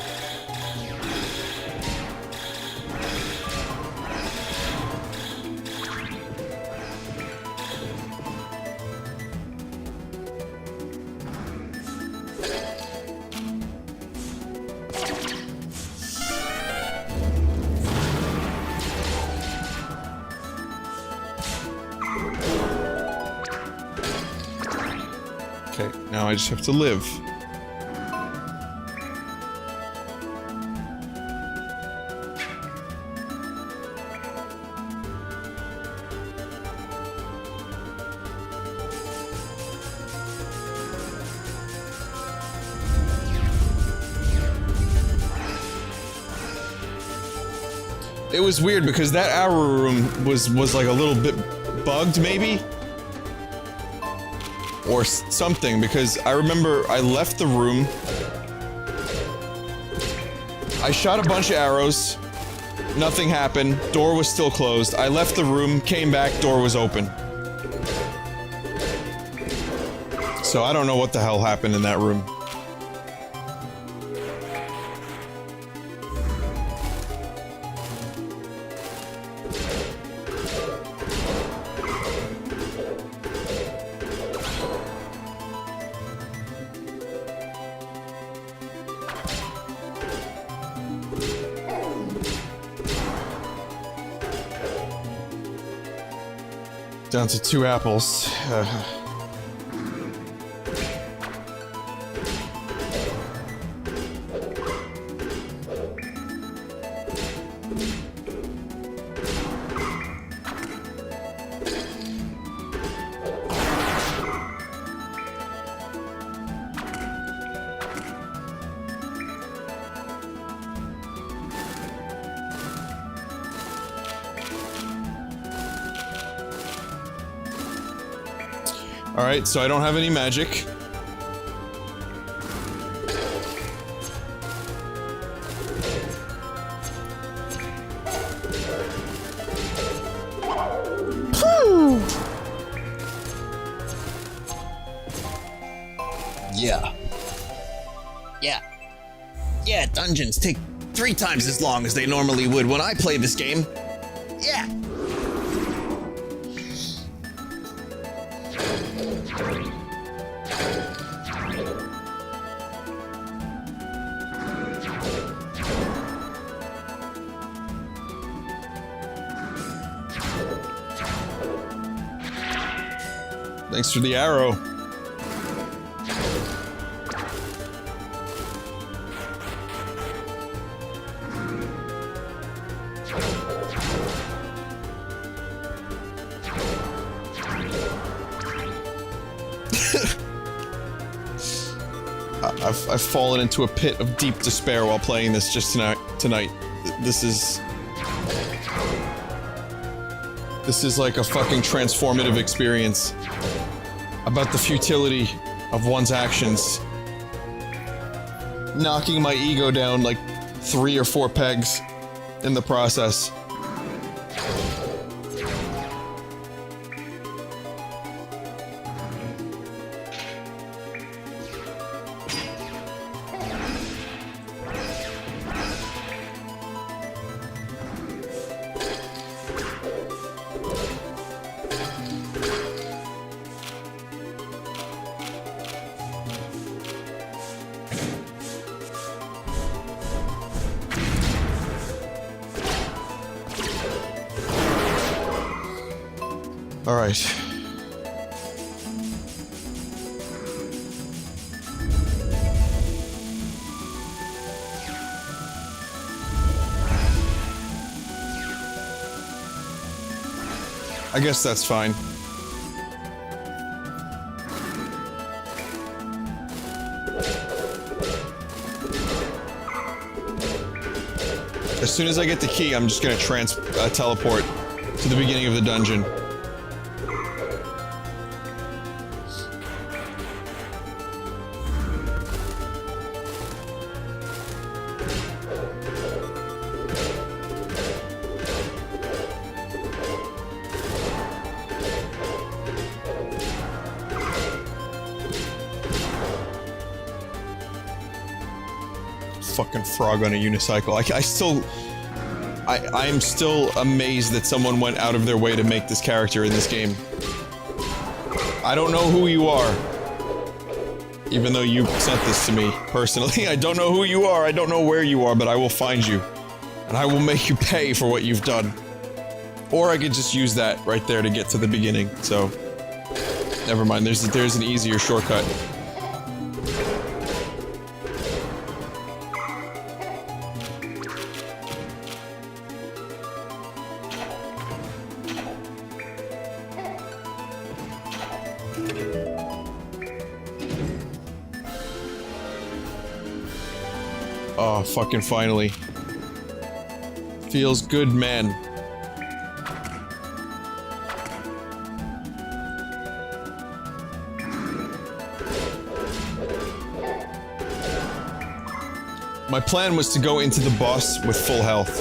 Now I just have to live. It was weird because that arrow room was like a little bit bugged, maybe? Or something, because I remember I left the room. I shot a bunch of arrows. Nothing happened. Door was still closed. I left the room, came back, door was open. So I don't know what the hell happened in that room. Down to 2 apples. Alright, so I don't have any magic. Yeah. Yeah, dungeons take 3 times as long as they normally would when I play this game. Yeah. Thanks for the arrow. I've fallen into a pit of deep despair while playing this just tonight. This is like a fucking transformative experience about the futility of one's actions. Knocking my ego down like 3 or 4 pegs in the process. All right. I guess that's fine. As soon as I get the key, I'm just gonna teleport to the beginning of the dungeon. Fucking frog on a unicycle. I'm still amazed that someone went out of their way to make this character in this game. I don't know who you are. Even though you sent this to me, personally. I don't know who you are, I don't know where you are, but I will find you. And I will make you pay for what you've done. Or I could just use that right there to get to the beginning, so... Never mind, there's an easier shortcut. Oh, fucking finally. Feels good, man. My plan was to go into the boss with full health,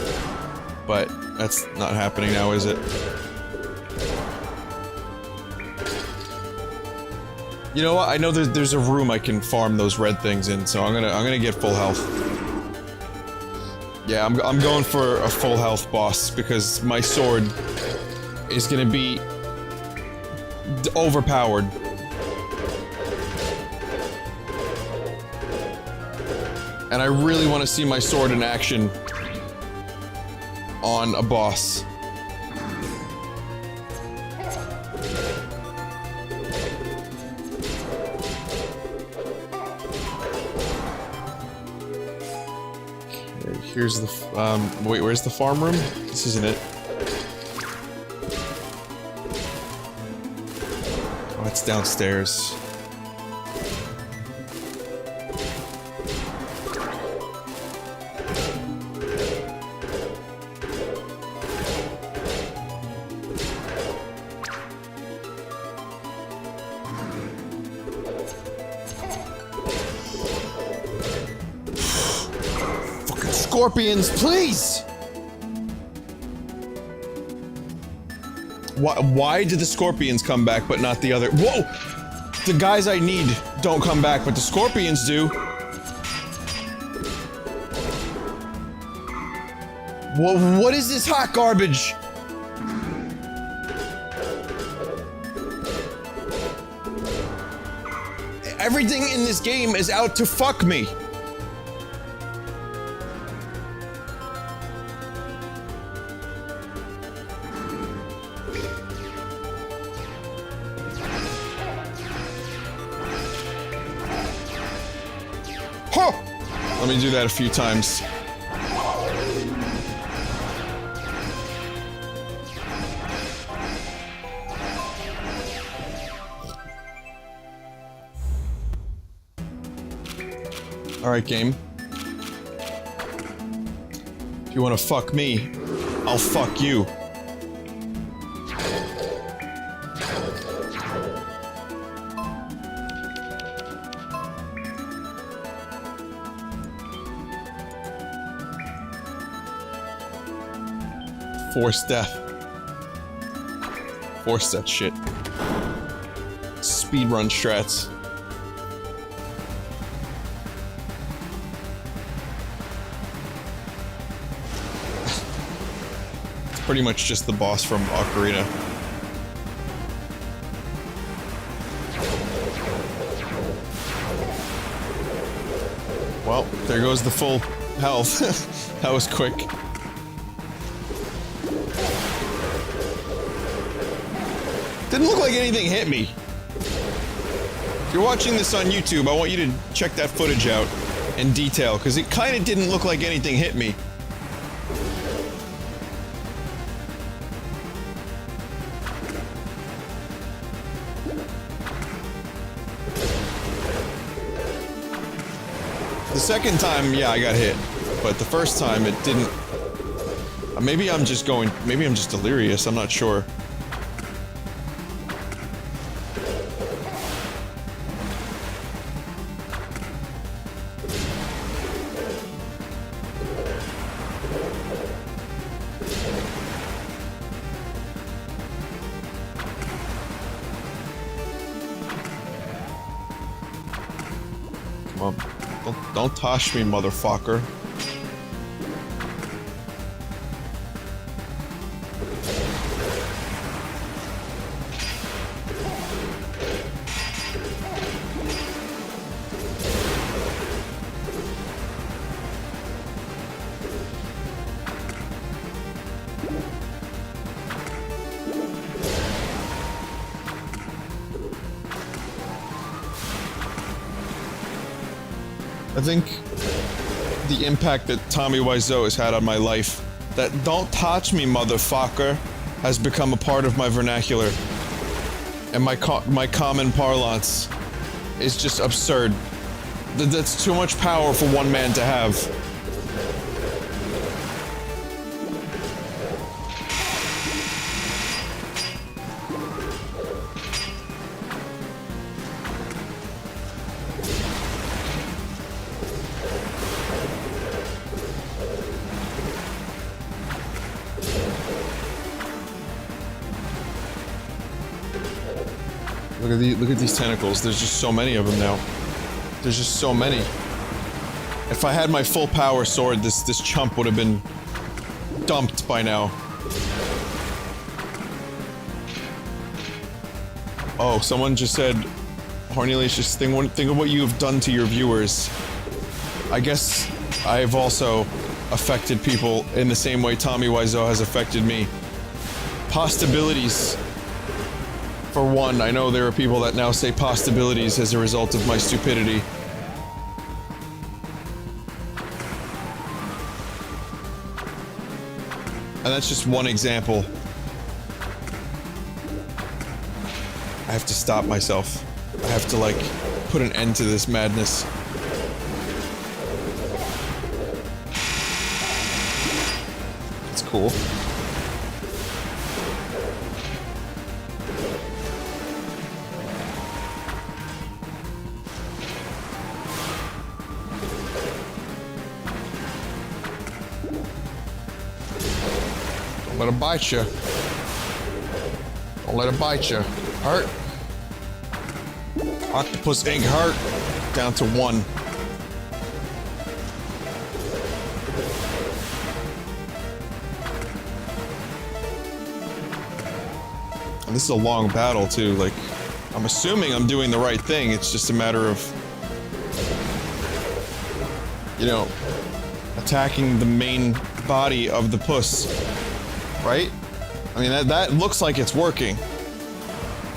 but that's not happening now, is it? You know what? I know there's a room I can farm those red things in, so I'm gonna get full health. Yeah, I'm going for a full health boss because my sword is gonna be overpowered. And I really want to see my sword in action on a boss. Okay, here's the wait, where's the farm room? This isn't it. Oh, it's downstairs. Scorpions, please! Why did the scorpions come back but not the other- Whoa! The guys I need don't come back, but the scorpions do. Whoa, what is this hot garbage? Everything in this game is out to fuck me. Let me do that a few times. Alright, game. If you wanna fuck me, I'll fuck you. Force death. Force that shit. Speedrun strats. It's pretty much just the boss from Ocarina. Well, there goes the full health. That was quick. Didn't look like anything hit me. If you're watching this on YouTube, I want you to check that footage out in detail, because it kind of didn't look like anything hit me. The second time, yeah, I got hit. But the first time, it didn't... maybe I'm just delirious, I'm not sure. Don't tosh me, motherfucker. I think the impact that Tommy Wiseau has had on my life, that "don't touch me, motherfucker," has become a part of my vernacular. And my common parlance is just absurd. That's too much power for one man to have. Look at these tentacles. There's just so many of them now. There's just so many. If I had my full power sword, this chump would have been dumped by now. Oh, someone just said, Hornelius, think of what you have done to your viewers. I guess I've also affected people in the same way Tommy Wiseau has affected me. Possibilities. For one, I know there are people that now say possibilities as a result of my stupidity. And that's just one example. I have to stop myself. I have to, like, put an end to this madness. It's cool. Don't let it bite you. Don't let it bite you. Heart. Octopus Inc. heart down to 1. And this is a long battle too, like, I'm assuming I'm doing the right thing, it's just a matter of, you know, attacking the main body of the puss, right? I mean, that looks like it's working.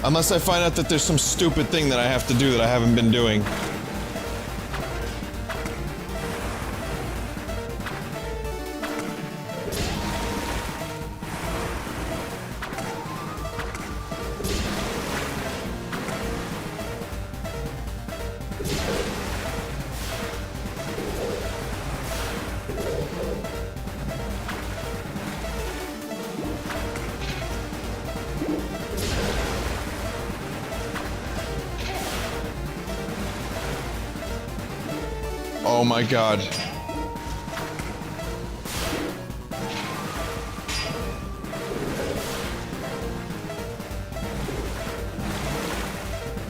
Unless I find out that there's some stupid thing that I have to do that I haven't been doing. Oh my god.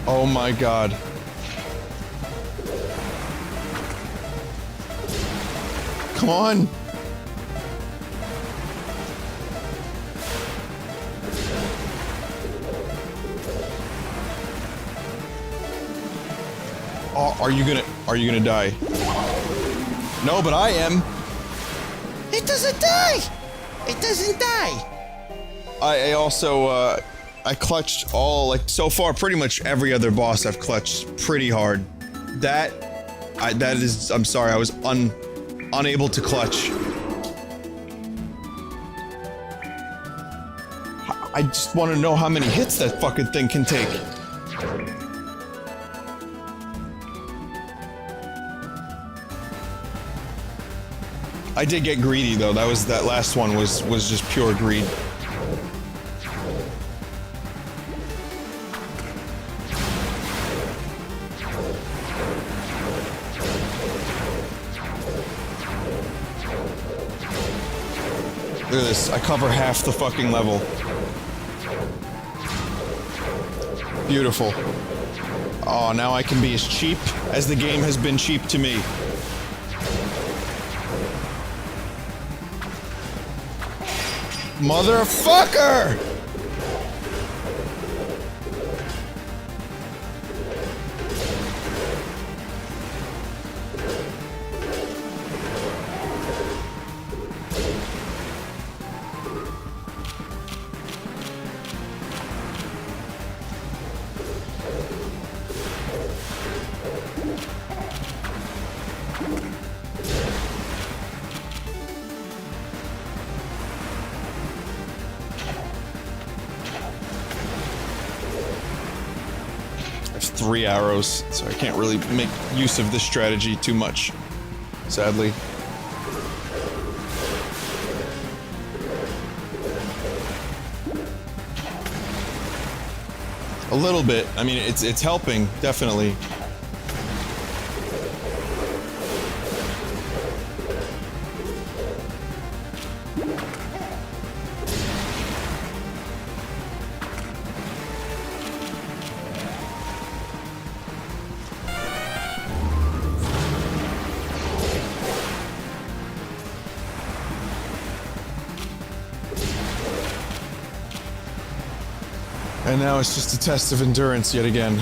Oh my god. Come on. Oh, are you gonna die? No, but I am. It doesn't die! It doesn't die! I also, I clutched all, like, so far, pretty much every other boss I've clutched pretty hard. I'm sorry, I was unable to clutch. I just want to know how many hits that fucking thing can take. I did get greedy though. That last one was just pure greed. Look at this. I cover half the fucking level. Beautiful. Oh, now I can be as cheap as the game has been cheap to me. Motherfucker! There's 3 arrows, so I can't really make use of this strategy too much, sadly. A little bit. I mean, it's helping, definitely. And now it's just a test of endurance yet again.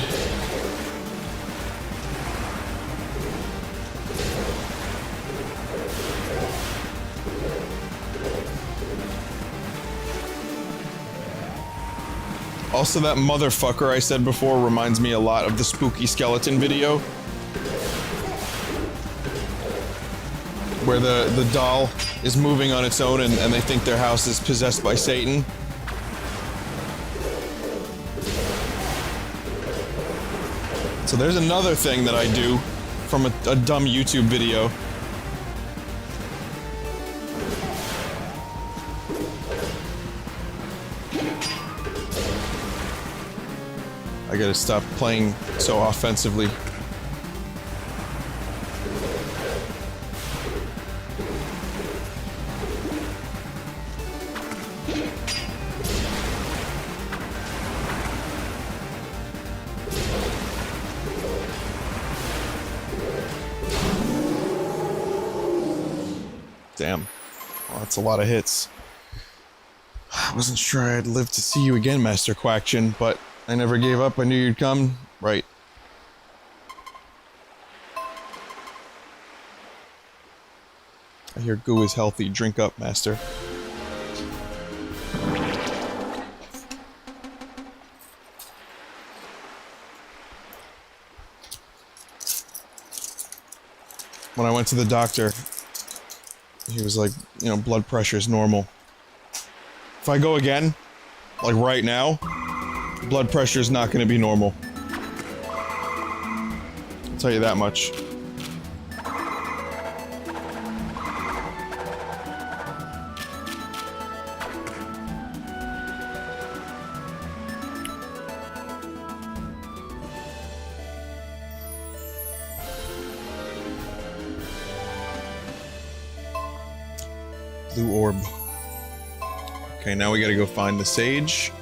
Also, that motherfucker I said before reminds me a lot of the spooky skeleton video. Where the doll is moving on its own and they think their house is possessed by Satan. So there's another thing that I do from a dumb YouTube video. I gotta stop playing so offensively. Damn. Well, that's a lot of hits. I wasn't sure I'd live to see you again, Master Quaction, but I never gave up. I knew you'd come. Right. I hear goo is healthy. Drink up, Master. When I went to the doctor, he was like, you know, blood pressure is normal. If I go again, like right now, blood pressure is not going to be normal. I'll tell you that much. Blue orb. Okay, now we gotta go find the sage.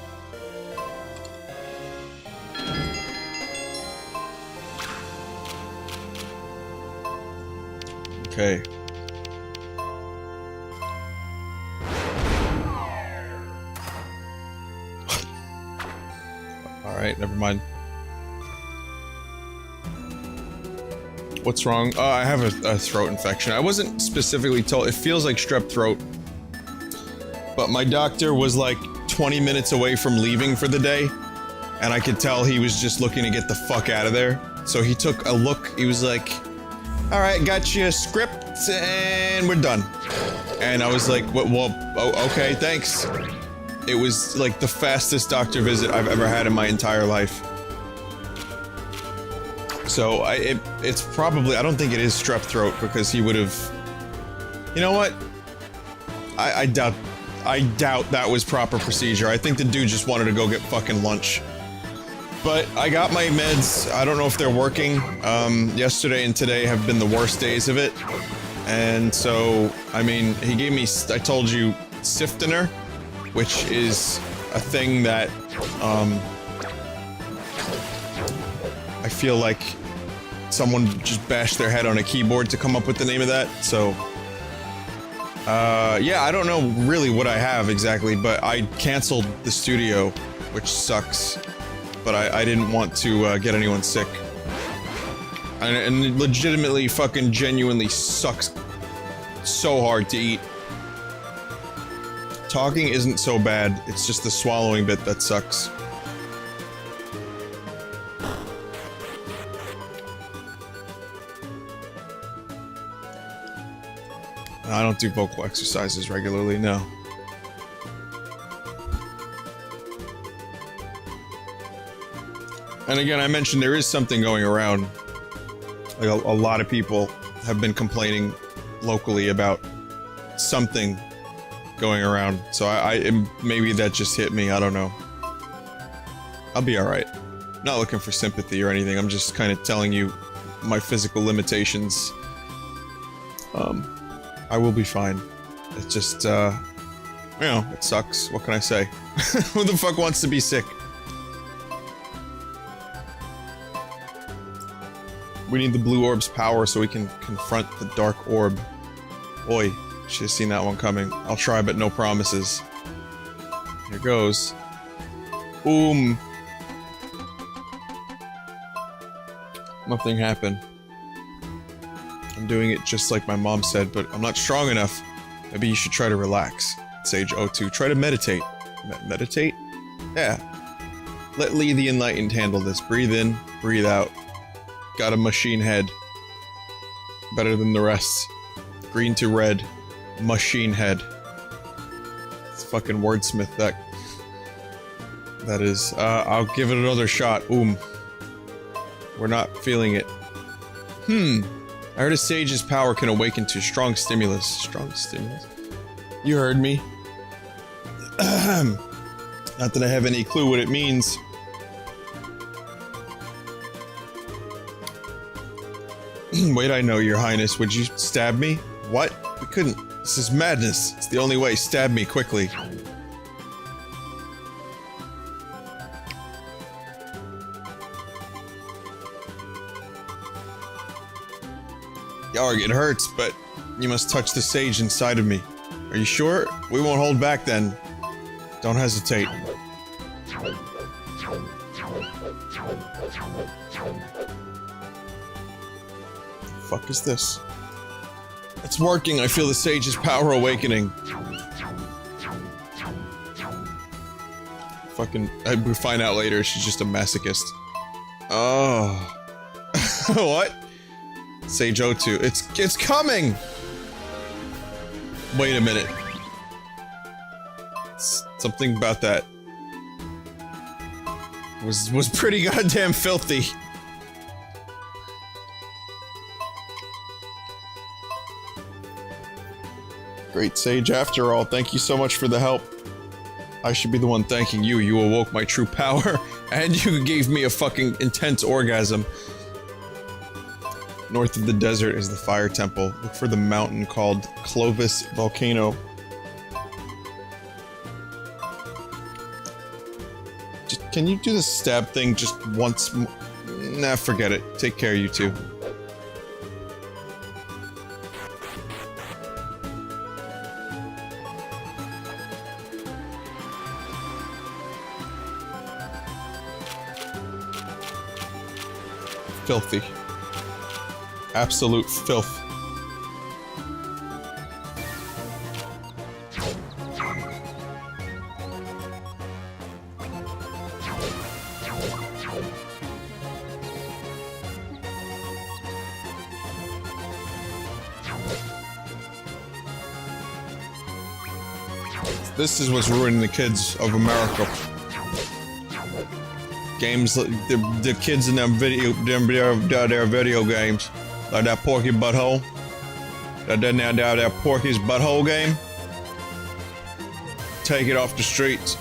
Okay. Alright, never mind. What's wrong? I have a throat infection. I wasn't specifically told. It feels like strep throat. But my doctor was like 20 minutes away from leaving for the day. And I could tell he was just looking to get the fuck out of there. So he took a look. He was like, alright, got you a script and we're done. And I was like, well, okay, thanks. It was like the fastest doctor visit I've ever had in my entire life. So it's probably, I don't think it is strep throat because he would have, you know what? I doubt that was proper procedure. I think the dude just wanted to go get fucking lunch. But I got my meds. I don't know if they're working. Yesterday and today have been the worst days of it. And so, I mean, he gave me, I told you, Siftener, which is a thing that, I feel like someone just bashed their head on a keyboard to come up with the name of that, so... yeah, I don't know really what I have exactly, but I canceled the studio, which sucks. But I didn't want to get anyone sick. And it legitimately fucking genuinely sucks so hard to eat. Talking isn't so bad, it's just the swallowing bit that sucks. I don't do vocal exercises regularly, no. And again, I mentioned there is something going around. Like a lot of people have been complaining locally about something going around. So maybe that just hit me, I don't know. I'll be alright. Not looking for sympathy or anything, I'm just kind of telling you my physical limitations. I will be fine. It just, you know, it sucks. What can I say? Who the fuck wants to be sick? We need the blue orb's power so we can confront the dark orb. Oi, should have seen that one coming. I'll try, but no promises. Here goes. Nothing happened. I'm doing it just like my mom said, but I'm not strong enough. Maybe you should try to relax. Sage O2. Try to meditate. Meditate? Yeah. Let Lee the Enlightened handle this. Breathe in, breathe out. Got a machine head. Better than the rest. Green to red. Machine head. It's fucking wordsmith that is. I'll give it another shot. We're not feeling it. I heard a sage's power can awaken to strong stimulus. Strong stimulus? You heard me. Not that I have any clue what it means. Wait, I know, your highness. Would you stab me? What? We couldn't. This is madness. It's the only way. Stab me quickly. Yarg, it hurts, but you must touch the sage inside of me. Are you sure? We won't hold back then. Don't hesitate. The fuck is this? It's working. I feel the sage's power awakening. Fucking, we find out later she's just a masochist. Oh. What? Sage O2. It's coming! Wait a minute. Something about that was pretty goddamn filthy. Great sage after all. Thank you so much for the help. I should be the one thanking you. You awoke my true power, and you gave me a fucking intense orgasm. North of the desert is the fire temple. Look for the mountain called Clovis Volcano. Can you do the stab thing just once more? Nah, forget it. Take care, you two. Filthy. Absolute filth. This is what's ruining the kids of America. Games, the kids in their video games, like that Porky Butthole, that Porky's Butthole game. Take it off the streets.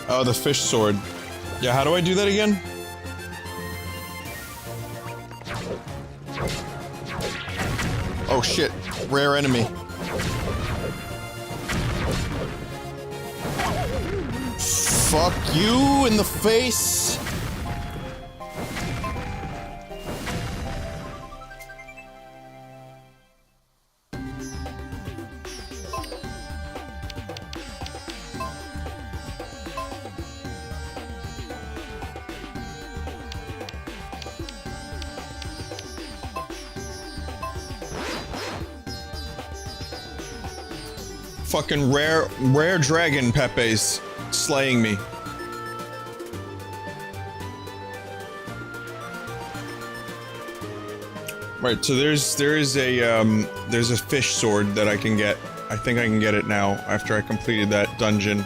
Oh, the fish sword. Yeah, how do I do that again? Oh shit, rare enemy. Fuck you in the face. Fucking rare dragon Pepe's slaying me. Right, so there's a fish sword that I can get. I think I can get it now after I completed that dungeon.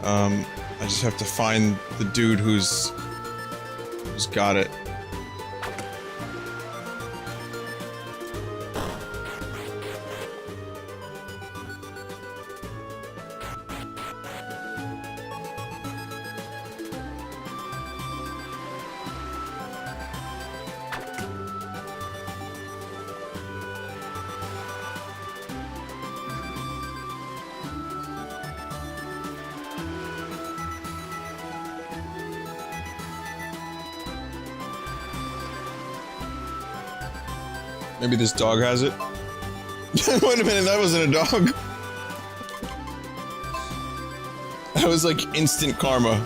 I just have to find the dude who's got it. Maybe this dog has it? Wait a minute, that wasn't a dog. That was like instant karma.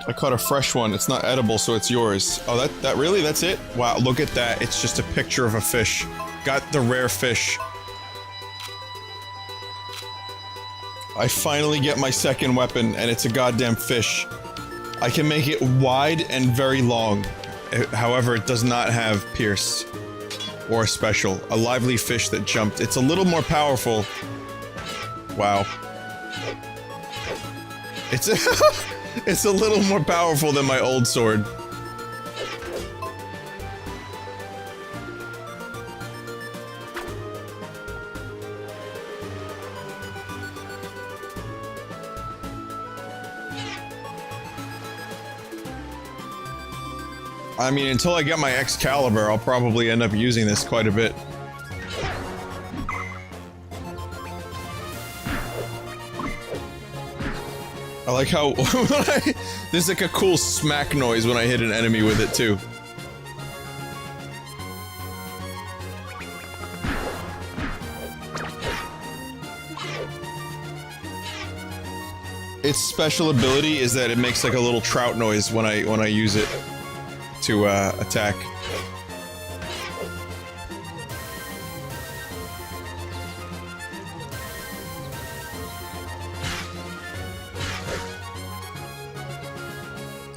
I caught a fresh one. It's not edible, so it's yours. Oh, that really? That's it? Wow, look at that. It's just a picture of a fish. Got the rare fish. I finally get my second weapon, and it's a goddamn fish. I can make it wide and very long. However, it does not have pierce. Or special. A lively fish that jumped. It's a little more powerful. Wow. It's it's a little more powerful than my old sword. I mean, until I get my Excalibur, I'll probably end up using this quite a bit. I like how there's like a cool smack noise when I hit an enemy with it too. Its special ability is that it makes like a little trout noise when I use it to attack.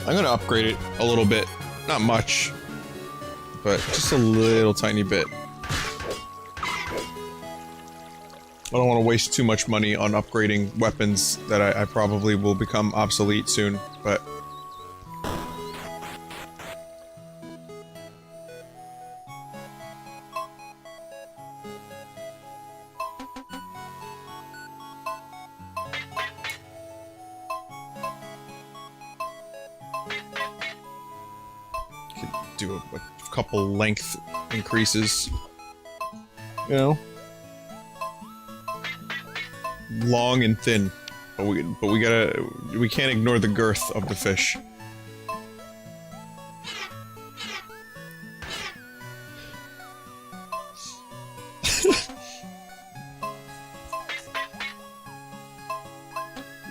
I'm gonna upgrade it a little bit. Not much, but just a little tiny bit. I don't want to waste too much money on upgrading weapons that I probably will become obsolete soon, but... do a couple length increases. You know? Long and thin. But we can't ignore the girth of the fish.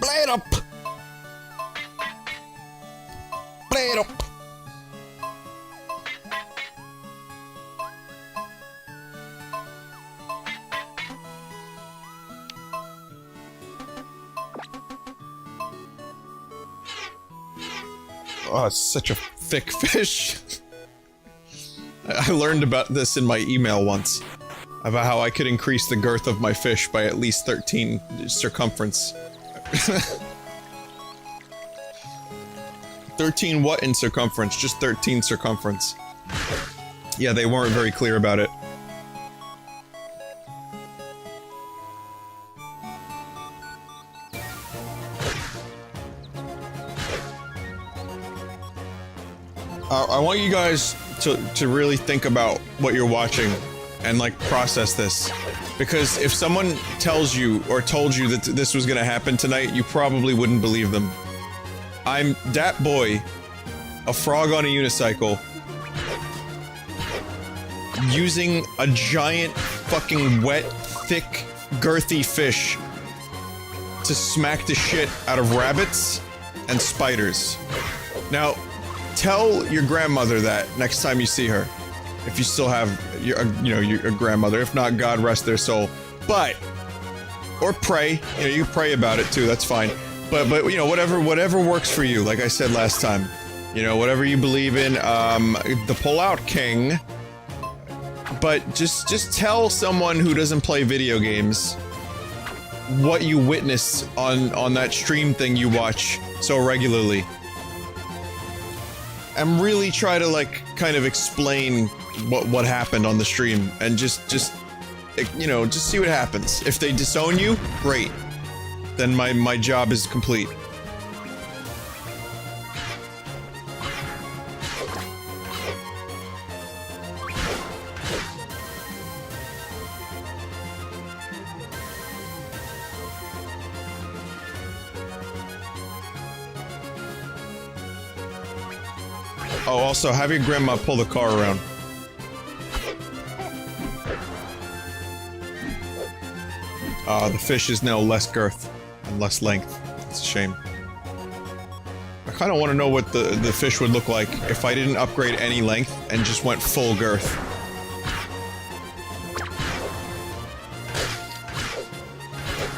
Blade up! Blade up! Oh, it's such a thick fish. I learned about this in my email once. About how I could increase the girth of my fish by at least 13 circumference. 13 what in circumference? Just 13 circumference. Yeah, they weren't very clear about it. I want you guys to really think about what you're watching and like process this, because if someone tells you or told you that this was gonna happen tonight, you probably wouldn't believe them. I'm that boy, a frog on a unicycle, using a giant fucking wet, thick, girthy fish to smack the shit out of rabbits and spiders. Now, tell your grandmother that next time you see her, if you still have your grandmother. If not, God rest their soul. But, or pray. You know, you can pray about it too. That's fine. But you know, whatever works for you. Like I said last time, you know, whatever you believe in. The Pull-Out King. But just tell someone who doesn't play video games what you witness on that stream thing you watch so regularly. And really try to like kind of explain what happened on the stream, and just you know, just see what happens. If they disown you, great. Then my job is complete. Oh, also, have your grandma pull the car around. The fish is now less girth and less length. It's a shame. I kind of want to know what the fish would look like if I didn't upgrade any length and just went full girth.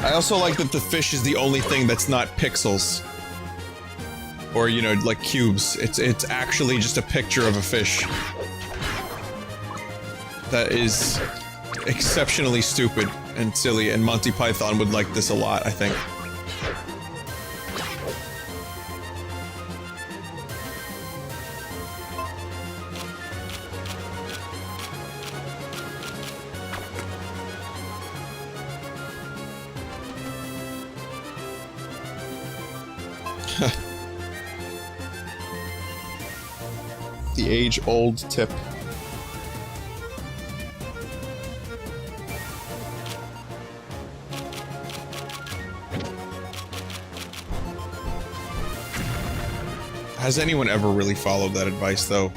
I also like that the fish is the only thing that's not pixels. Or, you know, like cubes. It's actually just a picture of a fish. That is exceptionally stupid and silly, and Monty Python would like this a lot, I think. The age-old tip. Has anyone ever really followed that advice, though?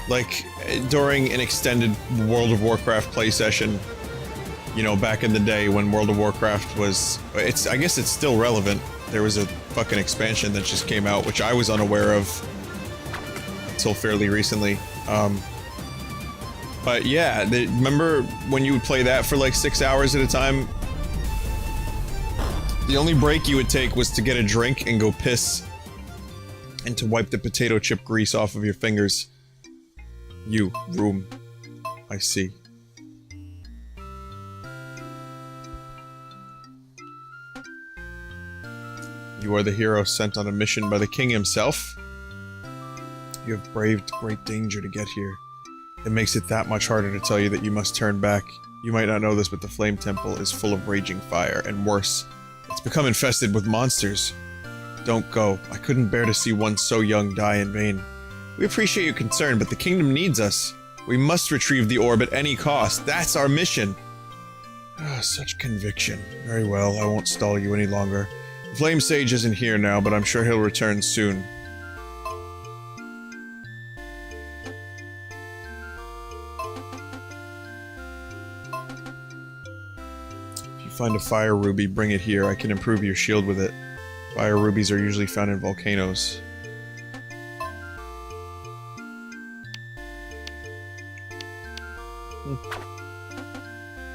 Like, during an extended World of Warcraft play session, you know, back in the day when World of Warcraft was... I guess it's still relevant. There was a fucking expansion that just came out, which I was unaware of until fairly recently. But yeah, remember when you would play that for like 6 hours at a time? The only break you would take was to get a drink and go piss. And to wipe the potato chip grease off of your fingers. You, room. I see. You are the hero sent on a mission by the king himself. You have braved great danger to get here. It makes it that much harder to tell you that you must turn back. You might not know this, but the Flame Temple is full of raging fire, and worse, it's become infested with monsters. Don't go. I couldn't bear to see one so young die in vain. We appreciate your concern, but the kingdom needs us. We must retrieve the orb at any cost. That's our mission. Ah, such conviction. Very well, I won't stall you any longer. The Flame Sage isn't here now, but I'm sure he'll return soon. If you find a fire ruby, bring it here. I can improve your shield with it. Fire rubies are usually found in volcanoes.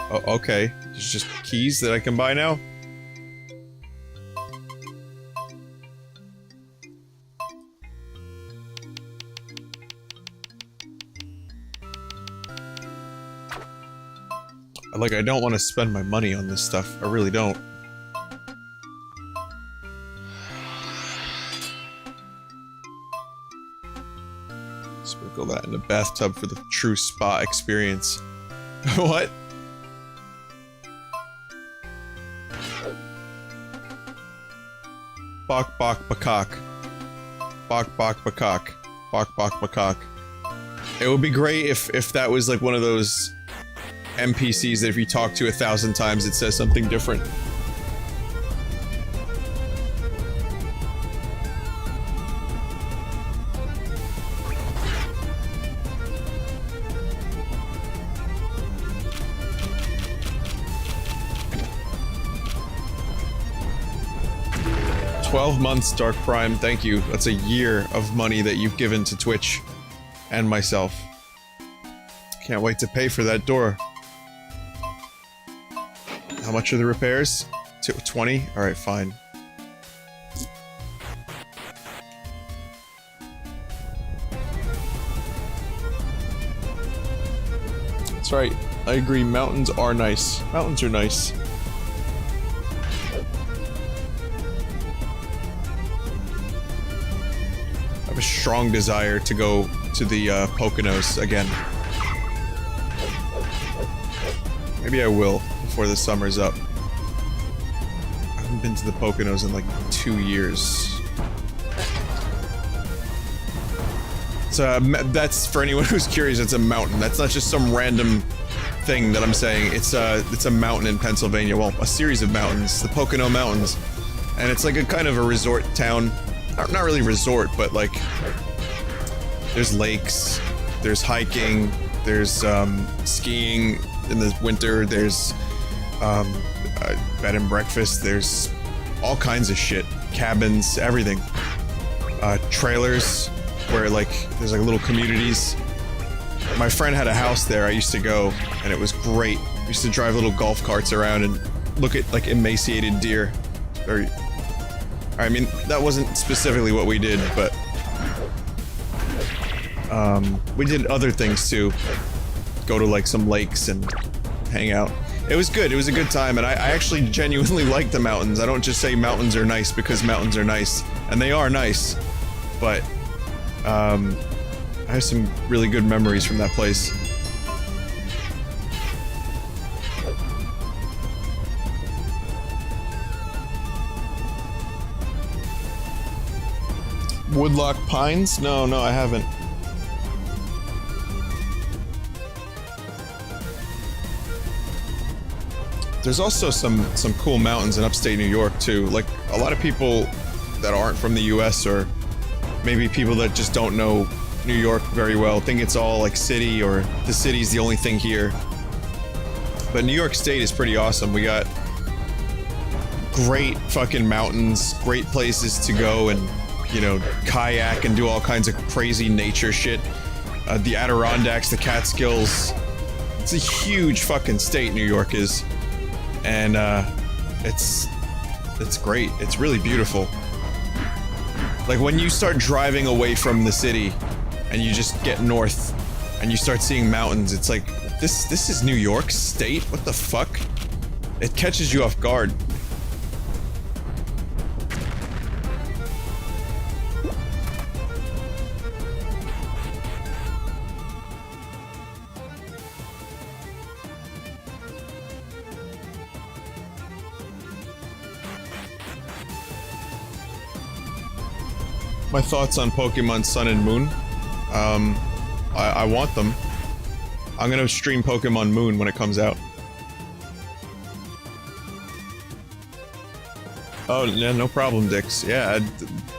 Oh, okay. There's just keys that I can buy now? Like, I don't want to spend my money on this stuff. I really don't. Sprinkle that in the bathtub for the true spa experience. What? Bok bok bakak. Bok bok bakak. Bok bok bakak. It would be great if that was like one of those NPCs that if you talk to 1,000 times it says something different. $12 months, Dark Prime, thank you. That's a year of money that you've given to Twitch and myself. Can't wait to pay for that door. How much are the repairs? 20? Alright, fine. That's right. I agree, mountains are nice. Mountains are nice. I have a strong desire to go to the Poconos again. Maybe I will before the summer's up. I haven't been to the Poconos in like 2 years. So that's, for anyone who's curious, it's a mountain. That's not just some random thing that I'm saying. It's a mountain in Pennsylvania. Well, a series of mountains, the Pocono Mountains, and it's like a kind of a resort town. Not really resort, but like There's lakes, there's hiking, there's skiing in the winter, there's bed and breakfast, there's all kinds of shit. Cabins, everything. Trailers, where like, there's like little communities. My friend had a house there I used to go, and it was great. We used to drive little golf carts around and look at like emaciated deer. Or, I mean, that wasn't specifically what we did, but we did other things too. Go to like some lakes and hang out. It was good. It was a good time, and I actually genuinely like the mountains. I don't just say mountains are nice because mountains are nice, and they are nice, but I have some really good memories from that place. Woodlock Pines? No, I haven't. There's also some cool mountains in upstate New York too. Like a lot of people that aren't from the US, or maybe people that just don't know New York very well, think it's all like city, or the city's the only thing here. But New York State is pretty awesome. We got great fucking mountains, great places to go and, you know, kayak and do all kinds of crazy nature shit. The Adirondacks, the Catskills. It's a huge fucking state, New York is. And it's great. It's really beautiful. Like when you start driving away from the city and you just get north and you start seeing mountains, it's like, this is New York State? What the fuck? It catches you off guard. My thoughts on Pokemon Sun and Moon. I want them. I'm gonna stream Pokemon Moon when it comes out. Oh, yeah, no problem, Dix. Yeah,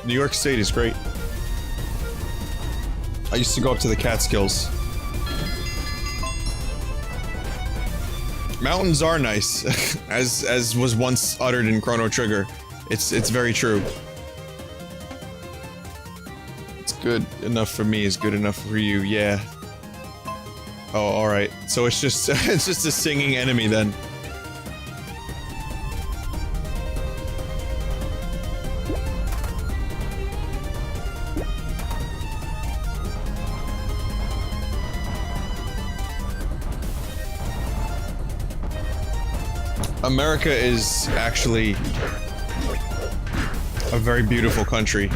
New York State is great. I used to go up to the Catskills. Mountains are nice, as was once uttered in Chrono Trigger. It's very true. Good enough for me is good enough for you, yeah. Oh, alright. So it's just it's just a singing enemy then. America is actually a very beautiful country.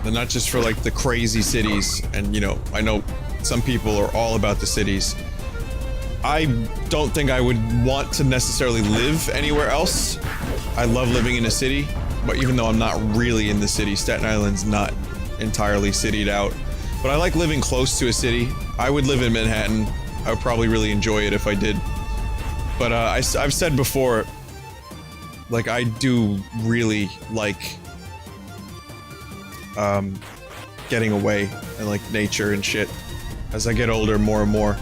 And not just for like the crazy cities, and you know, I know some people are all about the cities. I don't think I would want to necessarily live anywhere else. I love living in a city, but even though I'm not really in the city, Staten Island's not entirely citied out. But I like living close to a city. I would live in Manhattan. I would probably really enjoy it if I did. But I've said before, like I do really like getting away and like nature and shit as I get older more and more.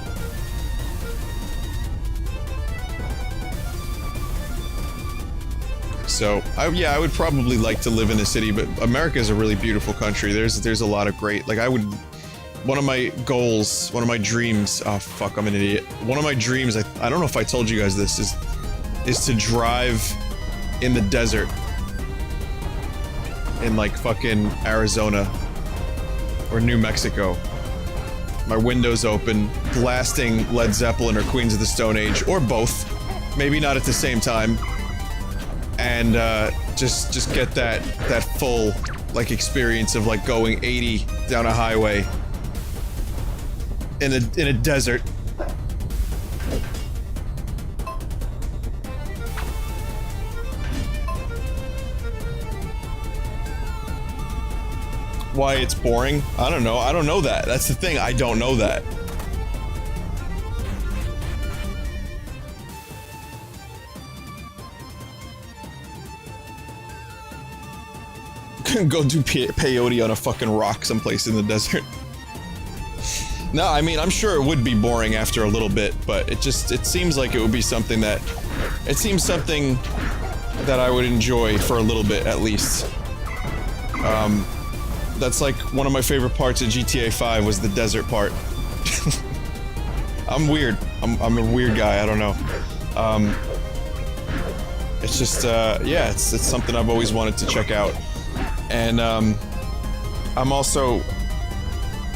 So yeah, I would probably like to live in a city, but America is a really beautiful country. There's a lot of great, like one of my goals, one of my dreams, oh fuck, I'm an idiot. One of my dreams, I don't know if I told you guys this, is to drive in the desert in like fucking Arizona or New Mexico. My windows open, blasting Led Zeppelin or Queens of the Stone Age, or both. Maybe not at the same time. And just get that full like experience of like going 80 down a highway in a desert. Why it's boring? I don't know. I don't know that. That's the thing. I don't know that. Go do peyote on a fucking rock someplace in the desert. No, I mean, I'm sure it would be boring after a little bit, but it seems like it would be something that... It seems something that I would enjoy for a little bit, at least. That's like one of my favorite parts of GTA 5 was the desert part. I'm weird. I'm a weird guy, I don't know. It's just, yeah, it's something I've always wanted to check out. And, I'm also...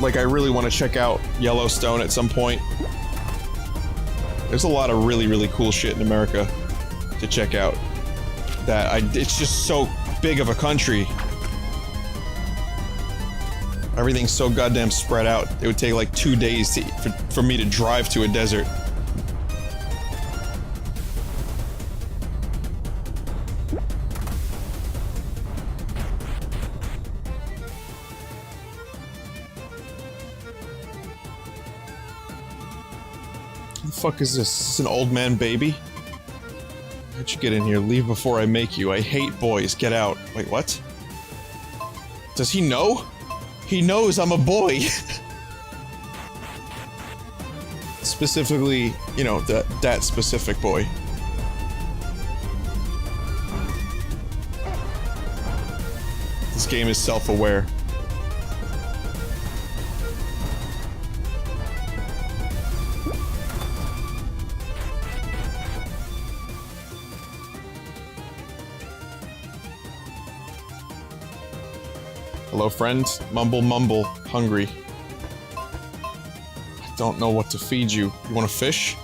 Like, I really want to check out Yellowstone at some point. There's a lot of really, really cool shit in America to check out. It's just so big of a country. Everything's so goddamn spread out. It would take like 2 days for me to drive to a desert. What the fuck is this? Is this an old man baby? How'd you get in here? Leave before I make you. I hate boys. Get out. Wait, what? Does he know? He knows I'm a boy. Specifically, you know, that specific boy. This game is self-aware. Hello, friend. Mumble, mumble. Hungry. I don't know what to feed you. You want a fish?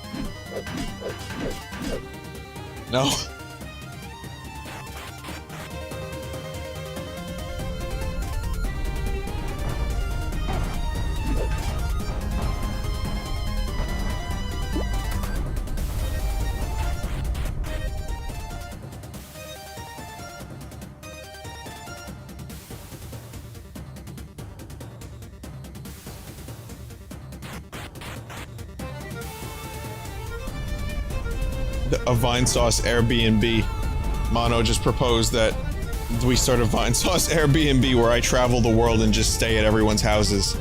No? A Vinesauce Airbnb. Mono just proposed that we start a Vinesauce Airbnb where I travel the world and just stay at everyone's houses.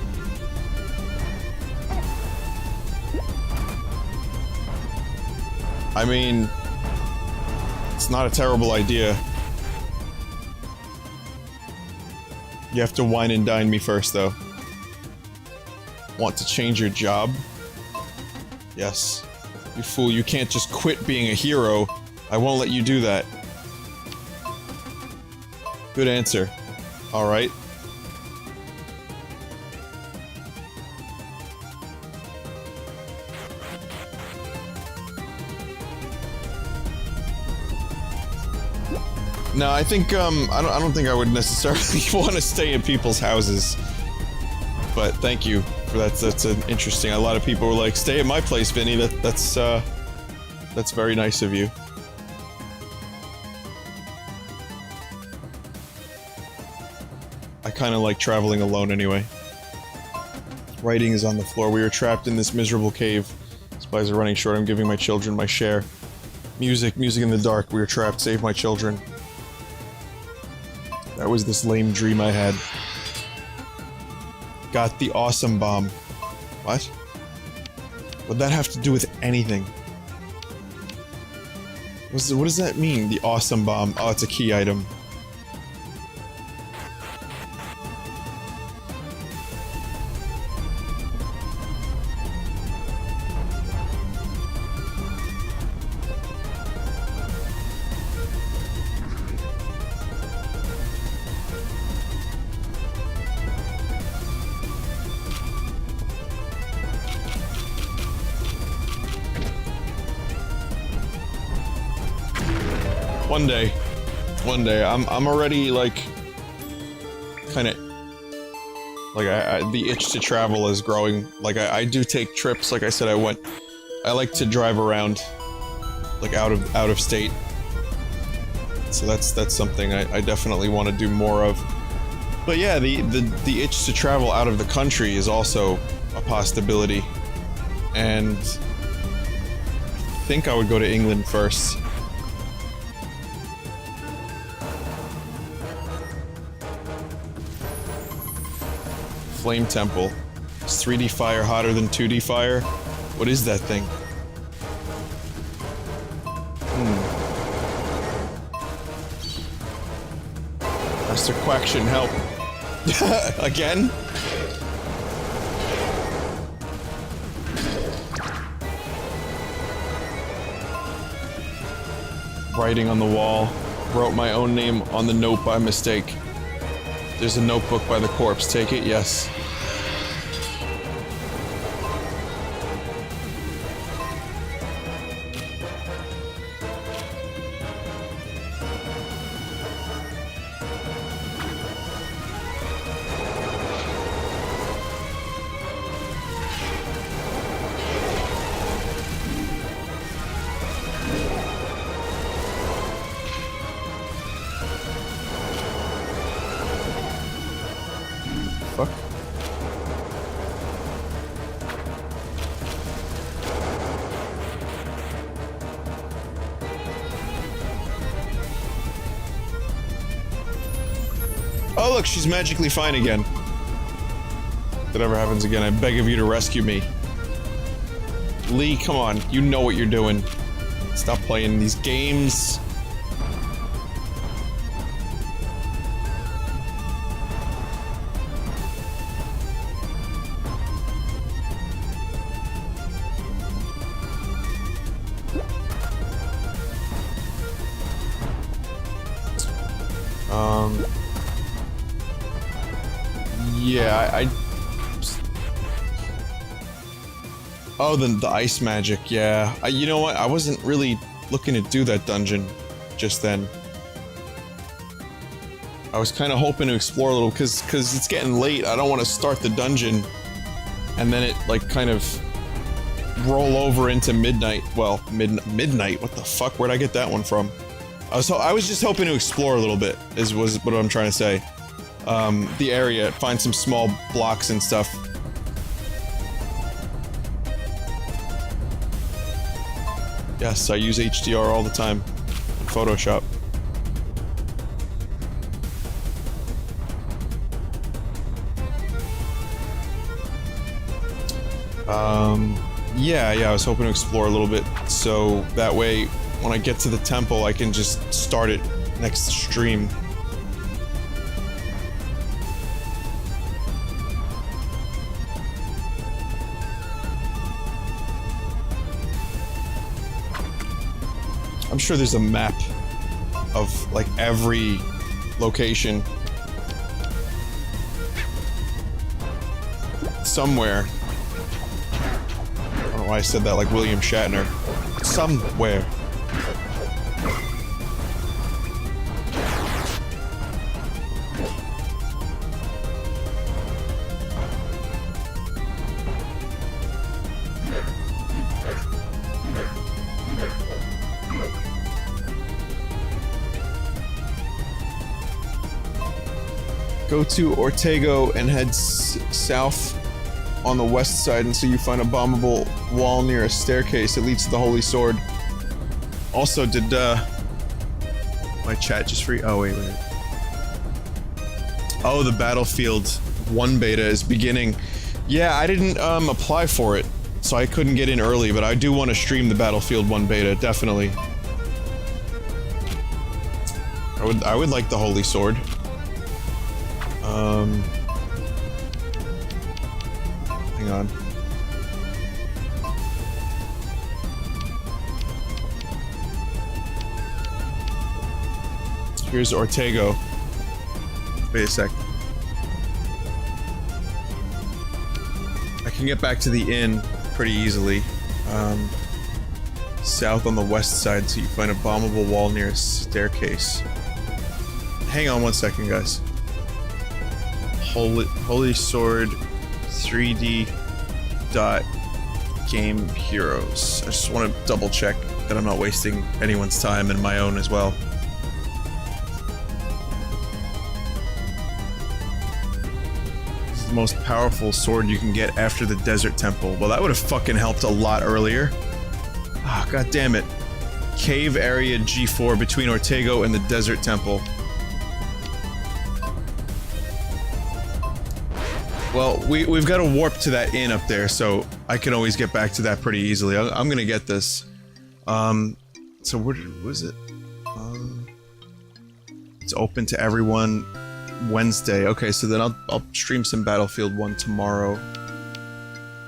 I mean, it's not a terrible idea. You have to wine and dine me first, though. Want to change your job? Yes. You fool, you can't just quit being a hero. I won't let you do that. Good answer. Alright. No, I think, I don't think I would necessarily want to stay in people's houses. But thank you for that. That's an interesting. A lot of people were like, "Stay at my place, Vinny." That's very nice of you. I kind of like traveling alone anyway. Writing is on the floor. We are trapped in this miserable cave. Supplies are running short. I'm giving my children my share. Music in the dark. We are trapped. Save my children. That was this lame dream I had. Got the awesome bomb. What? What'd that have to do with anything? What does that mean, the awesome bomb? Oh, it's a key item. One day, I'm already, like, kinda, like, the itch to travel is growing. Like, I do take trips, like I said, I like to drive around, like, out of state. So that's something I definitely want to do more of. But yeah, the itch to travel out of the country is also a possibility. And I think I would go to England first. Flame Temple. Is 3D fire hotter than 2D fire? What is that thing? Master Quack shouldn't help. Again? Writing on the wall. Wrote my own name on the note by mistake. There's a notebook by the corpse. Take it? Yes. Fuck. Oh look, she's magically fine again. If that ever happens again, I beg of you to rescue me. Lee, come on, you know what you're doing. Stop playing these games. Yeah, oh, the ice magic, yeah. You know what? I wasn't really looking to do that dungeon just then. I was kind of hoping to explore a little, cause it's getting late. I don't want to start the dungeon and then it, like, kind of roll over into midnight. Well, midnight? What the fuck? Where'd I get that one from? I was just hoping to explore a little bit, was what I'm trying to say. The area, find some small blocks and stuff. Yes, I use HDR all the time in Photoshop. Yeah, I was hoping to explore a little bit, so that way, when I get to the temple, I can just start it next stream. I'm sure there's a map of, like, every location somewhere. I don't know why I said that like William Shatner. Somewhere. Go to Ortego and head south on the west side until you find a bombable wall near a staircase that leads to the Holy Sword. Also, did my chat just free? Oh, wait. Oh, the Battlefield 1 beta is beginning. Yeah, I didn't apply for it, so I couldn't get in early, but I do want to stream the Battlefield 1 beta, definitely. I would like the Holy Sword. Hang on. Here's Ortego. Wait a sec. I can get back to the inn pretty easily. South on the west side, so you find a bombable wall near a staircase. Hang on one second, guys. Holy Sword 3D dot game heroes. I just want to double check that I'm not wasting anyone's time and my own as well. This is the most powerful sword you can get after the Desert Temple. Well, that would have fucking helped a lot earlier. Ah, oh, god damn it. Cave area G4 between Ortego and the Desert Temple. Well, we've got a warp to that inn up there, so I can always get back to that pretty easily. I'm gonna get this. So what was it? It's open to everyone Wednesday. Okay, so then I'll stream some Battlefield 1 tomorrow.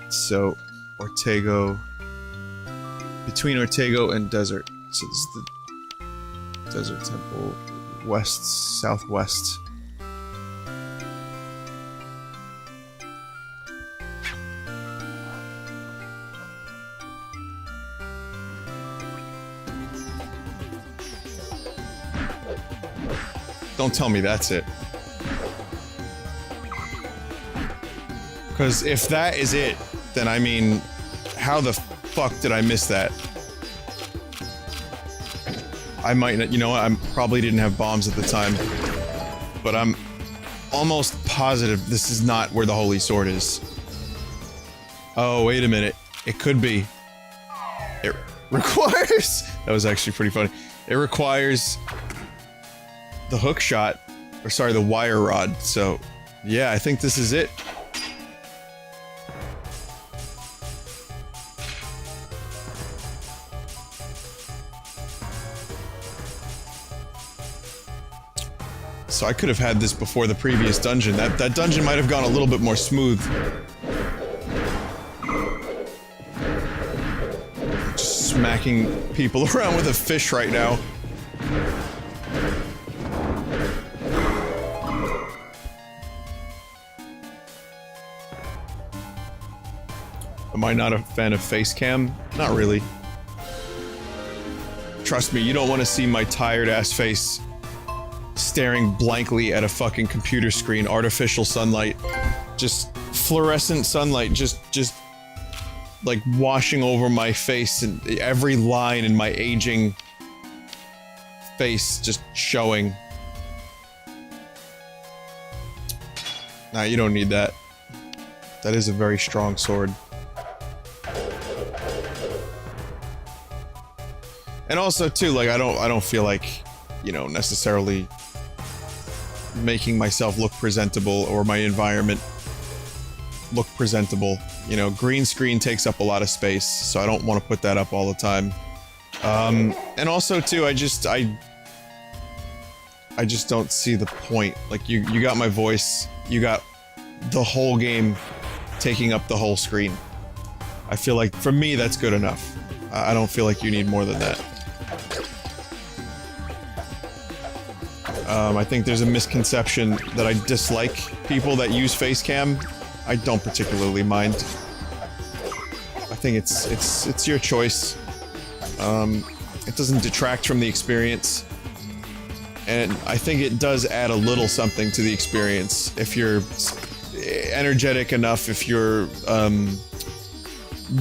So, Ortego... Between Ortego and Desert. So this is the Desert Temple. West, southwest. Don't tell me that's it. Because if that is it, then I mean, how the fuck did I miss that? I might not, you know what, I probably didn't have bombs at the time. But I'm almost positive this is not where the Holy Sword is. Oh, wait a minute. It could be. It requires... That was actually pretty funny. It requires... the hook shot, or sorry, the wire rod, so yeah, I think this is it. So I could have had this before the previous dungeon. That dungeon might have gone a little bit more smooth. Just smacking people around with a fish right now. Am I not a fan of face cam? Not really. Trust me, you don't want to see my tired-ass face staring blankly at a fucking computer screen, artificial sunlight. Just fluorescent sunlight, just like washing over my face and every line in my aging face just showing. Nah, you don't need that. That is a very strong sword. And also too, like I don't feel like, you know, necessarily making myself look presentable or my environment look presentable. You know, green screen takes up a lot of space, so I don't want to put that up all the time. And also too, I just don't see the point. Like you got my voice, you got the whole game taking up the whole screen. I feel like for me that's good enough. I don't feel like you need more than that. I think there's a misconception that I dislike people that use face cam. I don't particularly mind. I think it's your choice. It doesn't detract from the experience. And I think it does add a little something to the experience if you're energetic enough, if you're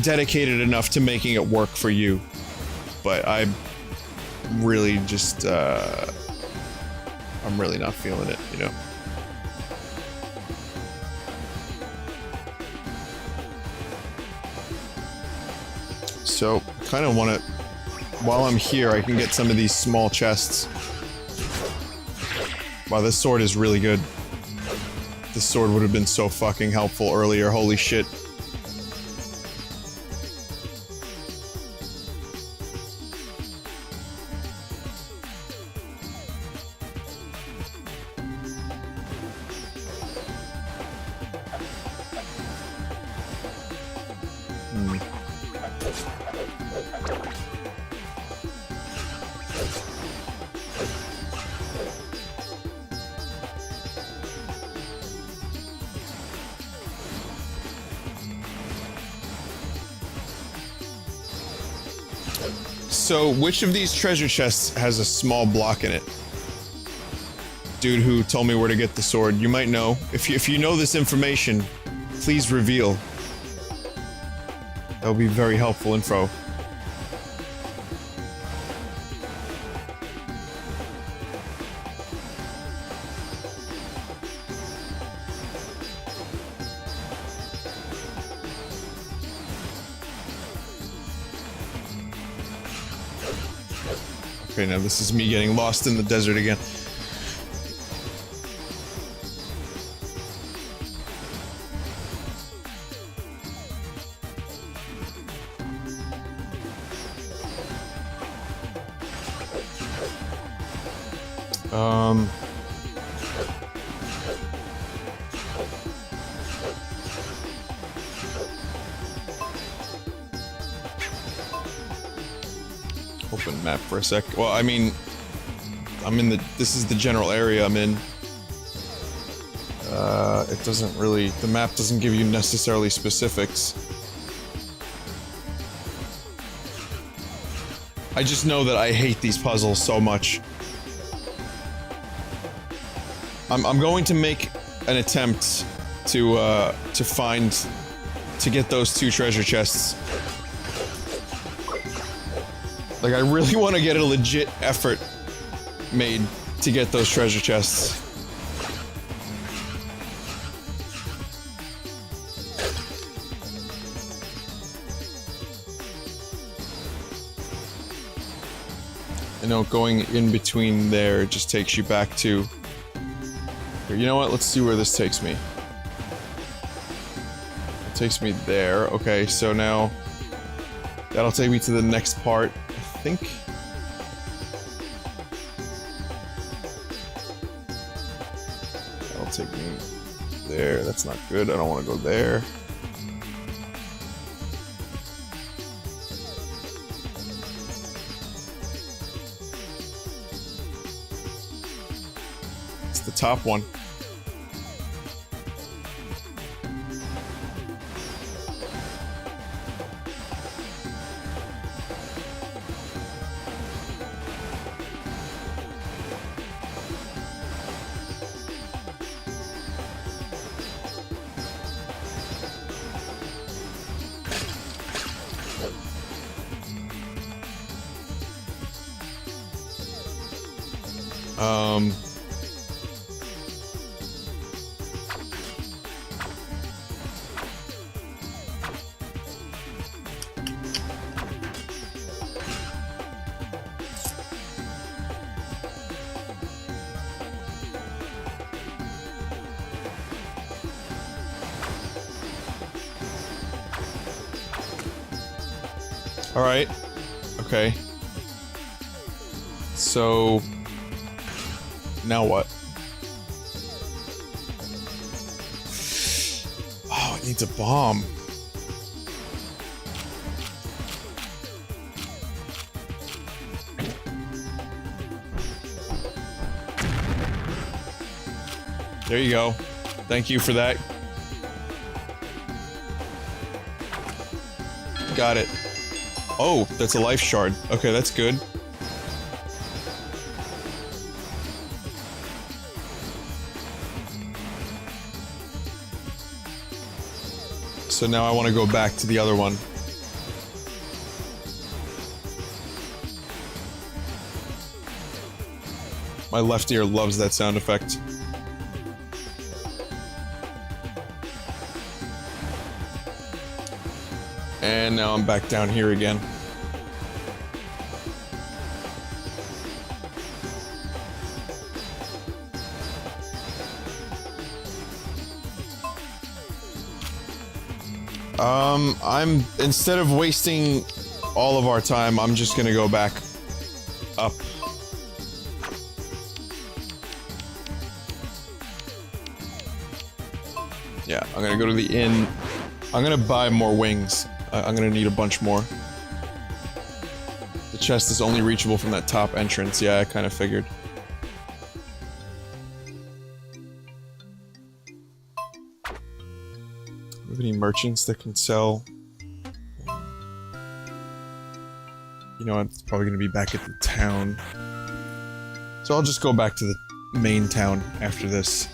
dedicated enough to making it work for you. But I really just I'm really not feeling it, you know. So, kind of want to, while I'm here, I can get some of these small chests. Wow, this sword is really good. This sword would have been so fucking helpful earlier, holy shit. So, which of these treasure chests has a small block in it? Dude who told me where to get the sword, you might know. If you know this information, please reveal. That would be very helpful info. Okay, now this is me getting lost in the desert again. Open map for a sec. Well, I mean, I'm in the. This is the general area I'm in. It doesn't really. The map doesn't give you necessarily specifics. I just know that I hate these puzzles so much. I'm going to make an attempt to get those 2 treasure chests. Like, I really want to get a legit effort made to get those treasure chests. I know going in between there just takes you back to... You know what? Let's see where this takes me. It takes me there. Okay, so now... That'll take me to the next part, I think. That'll take me there. That's not good. I don't want to go there. It's the top one. Alright. Okay. So... Now what? Oh, it needs a bomb. There you go. Thank you for that. Got it. Oh, that's a life shard. Okay, that's good. So now I want to go back to the other one. My left ear loves that sound effect. And now I'm back down here again. Instead of wasting all of our time, I'm just gonna go back up. Yeah, I'm gonna go to the inn. I'm gonna buy more wings. I'm gonna need a bunch more. The chest is only reachable from that top entrance. Yeah, I kind of figured. Do we have any merchants that can sell? You know, it's probably gonna be back at the town. So I'll just go back to the main town after this.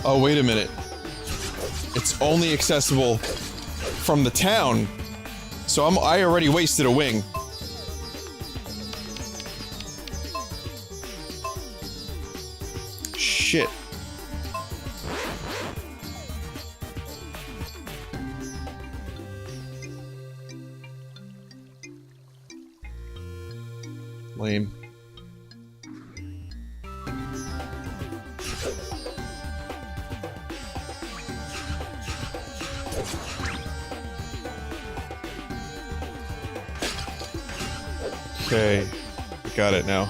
Oh, wait a minute. It's only accessible from the town. So I already wasted a wing. Shit. Lame. Okay, I got it now.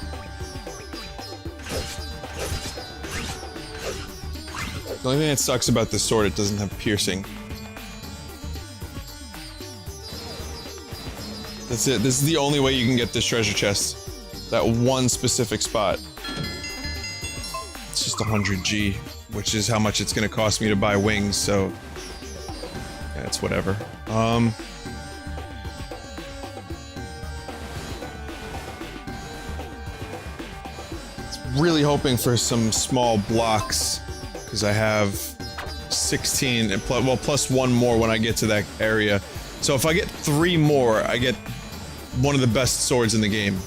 The only thing that sucks about this sword, it doesn't have piercing. That's it. This is the only way you can get this treasure chest. That one specific spot. It's just 100G, which is how much it's gonna cost me to buy wings, so... yeah, it's whatever. Really hoping for some small blocks, because I have 16, and plus one more when I get to that area. So if I get 3 more, I get one of the best swords in the game.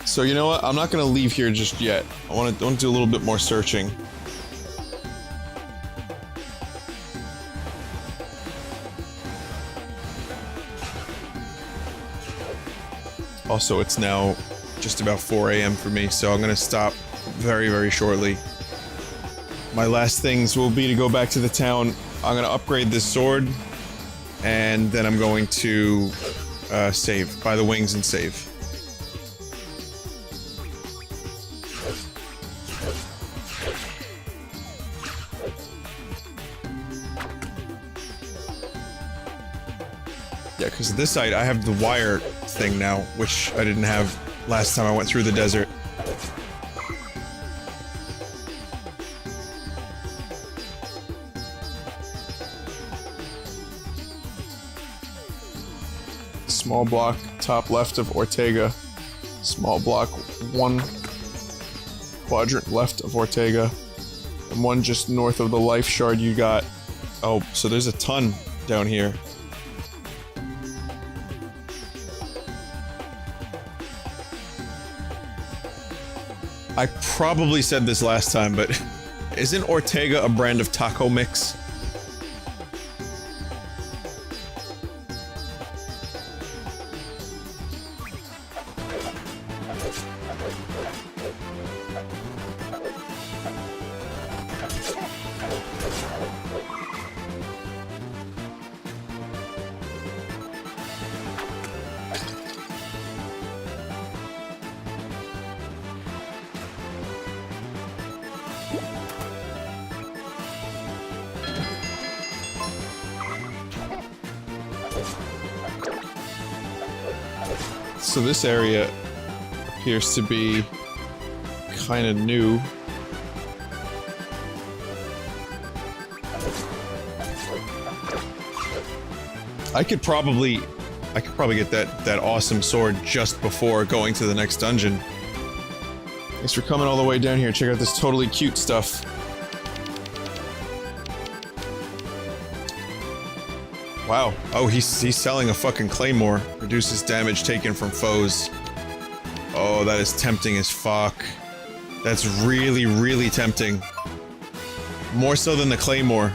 So you know what? I'm not gonna leave here just yet. I want to do a little bit more searching. Also, it's now just about 4 AM for me, so I'm gonna stop very, very shortly. My last things will be to go back to the town. I'm gonna upgrade this sword, and then I'm going to save. Buy the wings and save. Yeah, because this side, I have the wire thing now, which I didn't have last time I went through the desert. Small block, top left of Ortega. Small block, 1 quadrant left of Ortega. And 1 just north of the life shard you got. Oh, so there's a ton down here. I probably said this last time, but isn't Ortega a brand of taco mix? So this area appears to be kind of new. I could probably get that awesome sword just before going to the next dungeon. Thanks for coming all the way down here. Check out this totally cute stuff. Wow. Oh, he's selling a fucking claymore. Reduces damage taken from foes. Oh, that is tempting as fuck. That's really, really tempting. More so than the claymore.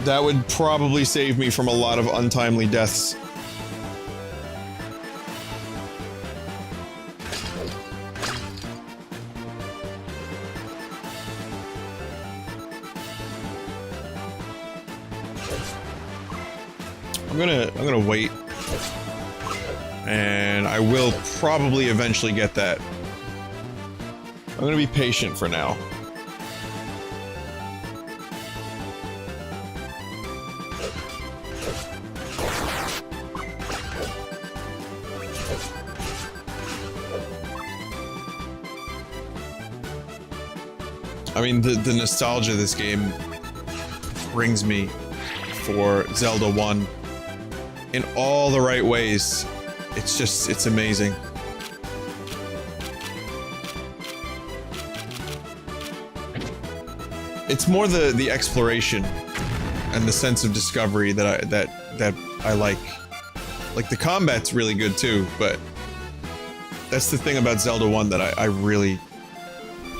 That would probably save me from a lot of untimely deaths. I'm gonna wait, and I will probably eventually get that. I'm gonna be patient for now. I mean, the nostalgia this game brings me for Zelda 1 in all the right ways. It's amazing. It's more the exploration and the sense of discovery that I like. Like, the combat's really good too, but that's the thing about Zelda 1 that I really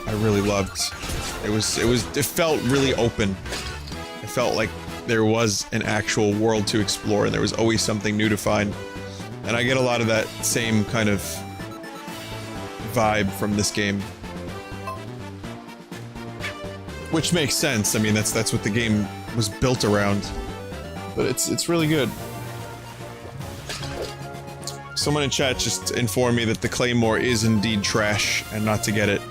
loved. It felt really open. It felt like there was an actual world to explore, and there was always something new to find. And I get a lot of that same kind of vibe from this game. Which makes sense. I mean, that's what the game was built around. But it's really good. Someone in chat just informed me that the Claymore is indeed trash and not to get it.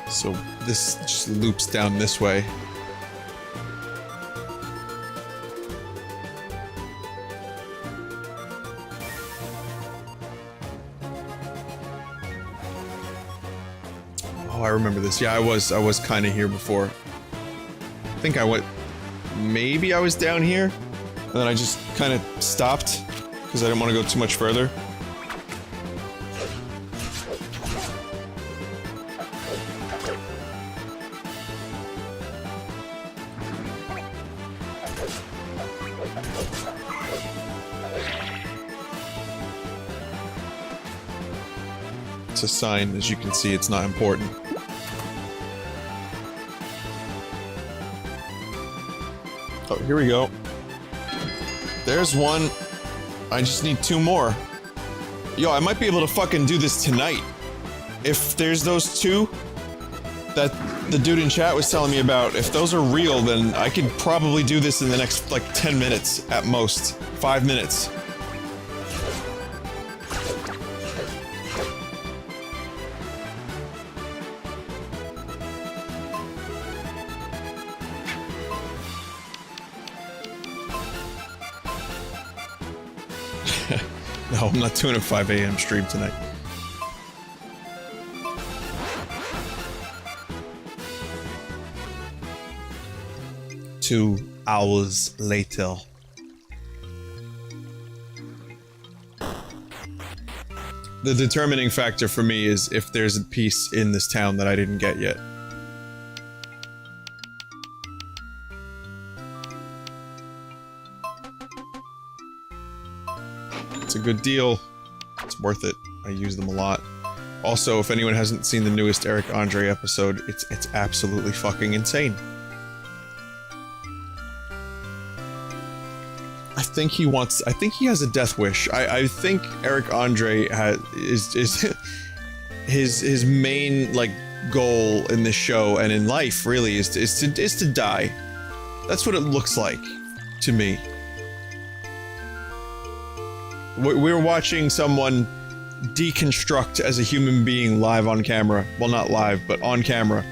So this just loops down this way. Oh, I remember this. Yeah, I was kind of here before. I think I went... Maybe I was down here? And then I just kind of stopped, because I didn't want to go too much further. It's a sign, as you can see, it's not important. Oh, here we go. There's one. I just need 2 more. Yo, I might be able to fucking do this tonight. If there's those 2 that the dude in chat was telling me about, if those are real, then I could probably do this in the next, like, 10 minutes at most. 5 minutes. No, I'm not doing a 5 a.m. stream tonight. Two hours later. The determining factor for me is if there's a piece in this town that I didn't get yet. It's a good deal. It's worth it. I use them a lot. Also, if anyone hasn't seen the newest Eric Andre episode, it's absolutely fucking insane. I think he has a death wish. I think Eric Andre is his main, like, goal in this show and in life really is to die. That's what it looks like to me. We're watching someone deconstruct as a human being live on camera. Well, not live, but on camera.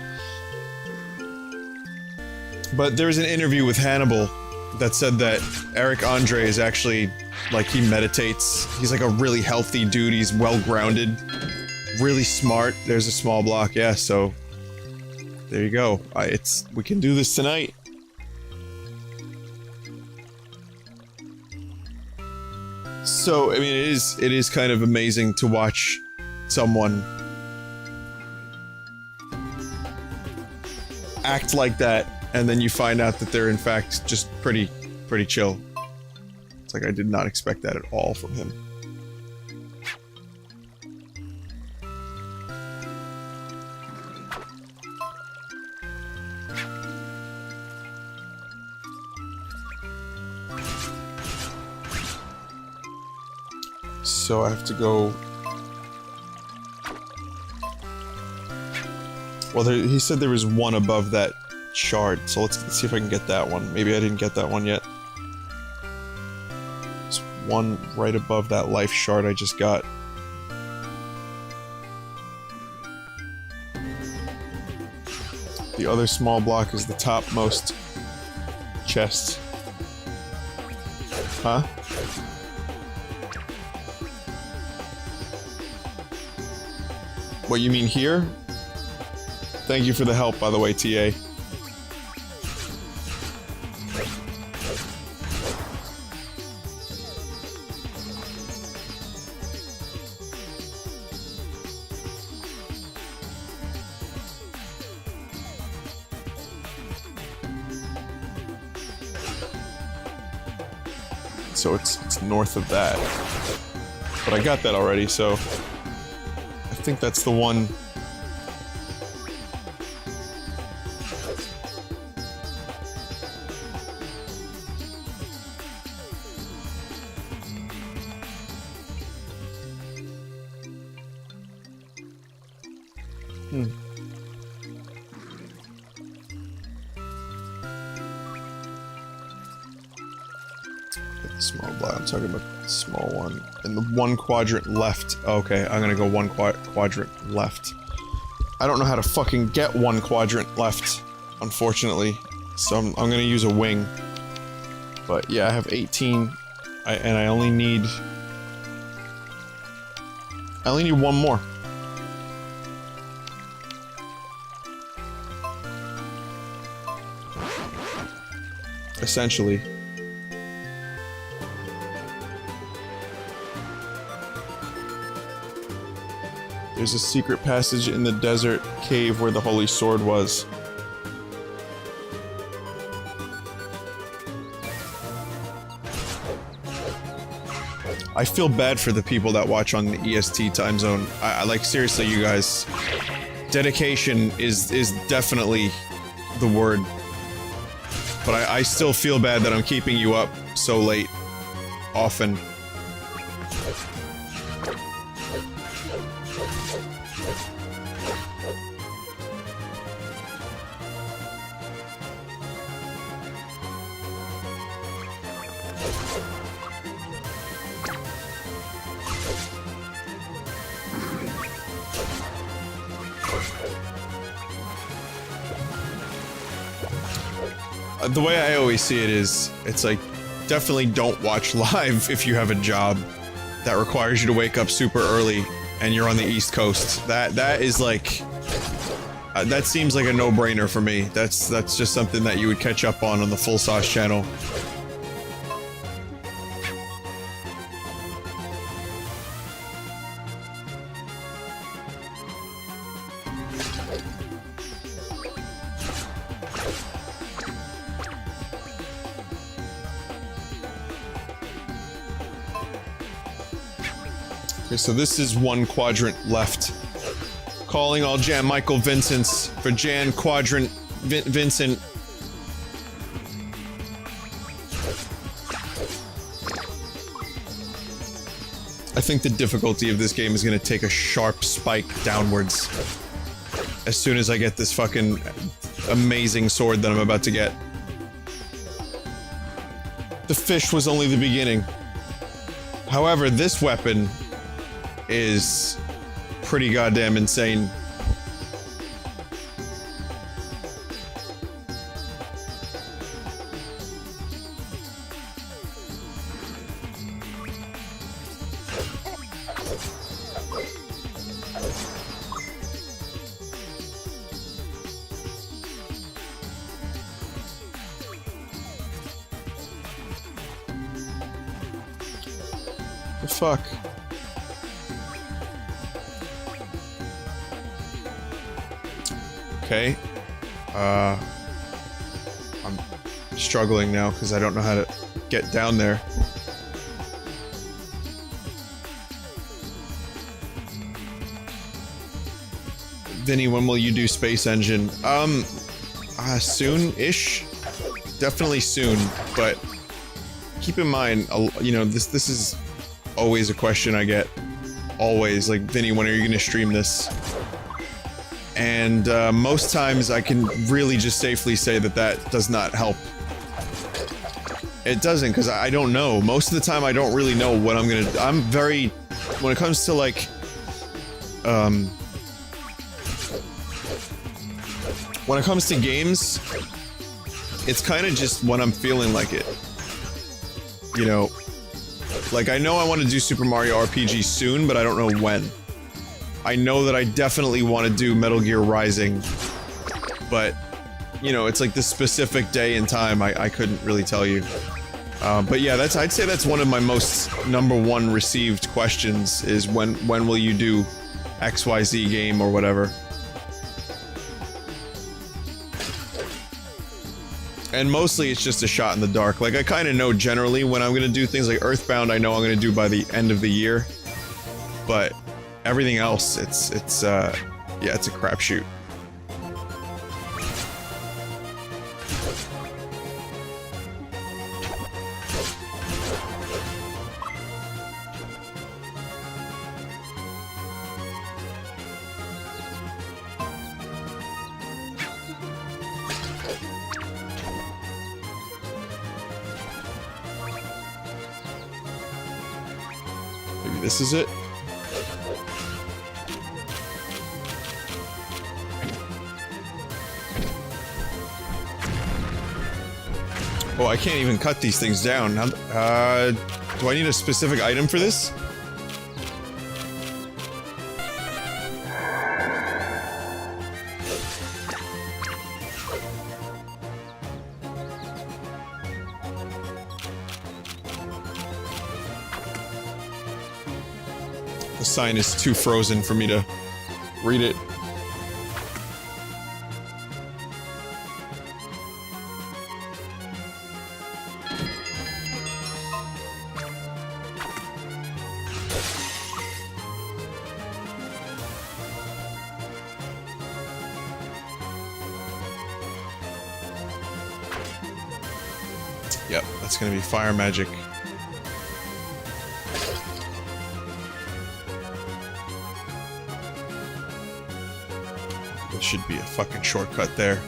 But there was an interview with Hannibal that said that Eric Andre is actually, like, he meditates. He's like a really healthy dude. He's well-grounded, really smart. There's a small block, yeah, so there you go. We can do this tonight. So, I mean, it is kind of amazing to watch someone act like that, and then you find out that they're in fact just pretty chill. It's like I did not expect that at all from him. So I have to go... Well, he said there was one above that shard, so let's see if I can get that one. Maybe I didn't get that one yet. There's one right above that life shard I just got. The other small block is the topmost chest. Huh? What, you mean here? Thank you for the help, by the way, TA. So it's north of that. But I got that already, so I think that's the one. Small block. I'm talking about the small one. And the one quadrant left. Okay, I'm gonna go one quadrant left. I don't know how to fucking get one quadrant left, unfortunately. So I'm gonna use a wing. But yeah, I have 18. And I only need one more. Essentially. There's a secret passage in the desert cave where the holy sword was. I feel bad for the people that watch on the EST time zone. I like, seriously, you guys. Dedication is definitely the word. But I still feel bad that I'm keeping you up so late. Often. The way I always see it is, it's like, definitely don't watch live if you have a job that requires you to wake up super early and you're on the East Coast. That is like, that seems like a no-brainer for me. That's just something that you would catch up on the Full Sauce channel. Okay, so this is one quadrant left. Calling all Jan Michael Vincents for Jan Quadrant Vincent. I think the difficulty of this game is going to take a sharp spike downwards as soon as I get this fucking amazing sword that I'm about to get. The fish was only the beginning. However, this weapon is pretty goddamn insane. The fuck? Okay. I'm struggling now because I don't know how to get down there. Vinny, when will you do Space Engine? Soon-ish? Definitely soon, but keep in mind, you know, this is always a question I get. Always, like, Vinny, when are you gonna stream this? And most times I can really just safely say that that does not help. It doesn't, because I don't know. Most of the time I don't really know what I'm gonna do. I'm very... When it comes to, like... When it comes to games, it's kind of just when I'm feeling like it. You know? Like, I know I want to do Super Mario RPG soon, but I don't know when. I know that I definitely want to do Metal Gear Rising, but, you know, it's like the specific day and time I couldn't really tell you. But yeah, I'd say that's one of my most #1 received questions, is when will you do XYZ game or whatever. And mostly it's just a shot in the dark. Like, I kind of know generally when I'm gonna do things like Earthbound, I know I'm gonna do by the end of the year. But everything else, yeah, it's a crapshoot. Maybe this is it? Oh, I can't even cut these things down. Do I need a specific item for this? The sign is too frozen for me to read it. Yep, that's gonna be fire magic. There should be a fucking shortcut there.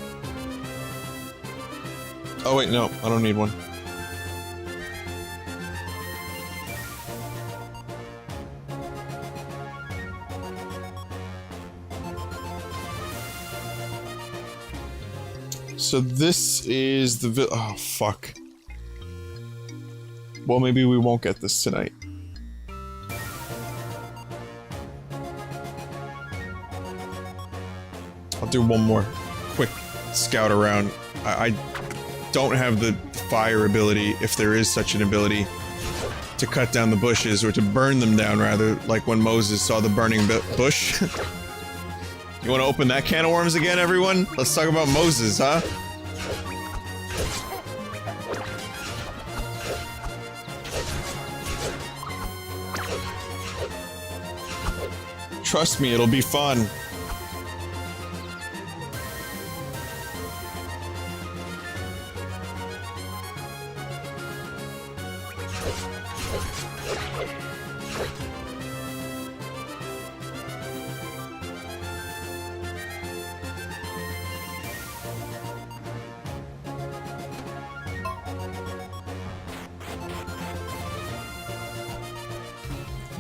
Oh wait, no, I don't need one. So this is the oh fuck. Well, maybe we won't get this tonight. I'll do one more quick scout around. I don't have the fire ability, if there is such an ability, to cut down the bushes, or to burn them down, rather, like when Moses saw the burning bush. You want to open that can of worms again, everyone? Let's talk about Moses, huh? Trust me, it'll be fun.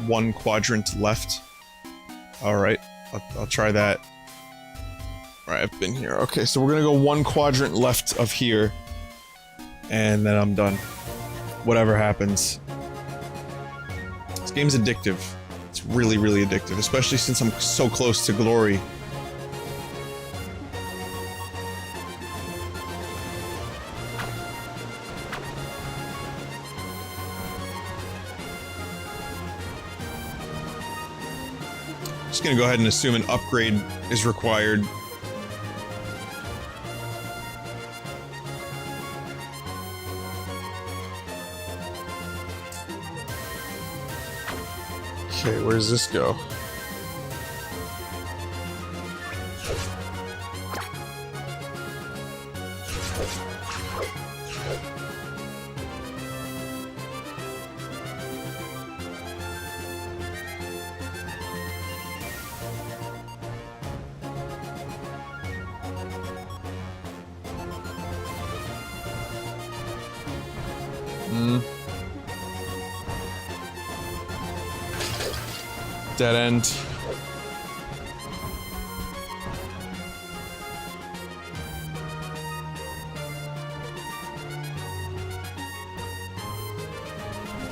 One quadrant left. Alright, I'll try that. Alright, I've been here. Okay, so we're gonna go one quadrant left of here. And then I'm done. Whatever happens. This game's addictive. It's really, really addictive, especially since I'm so close to glory. Just gonna go ahead and assume an upgrade is required. Okay, where does this go? Dead end.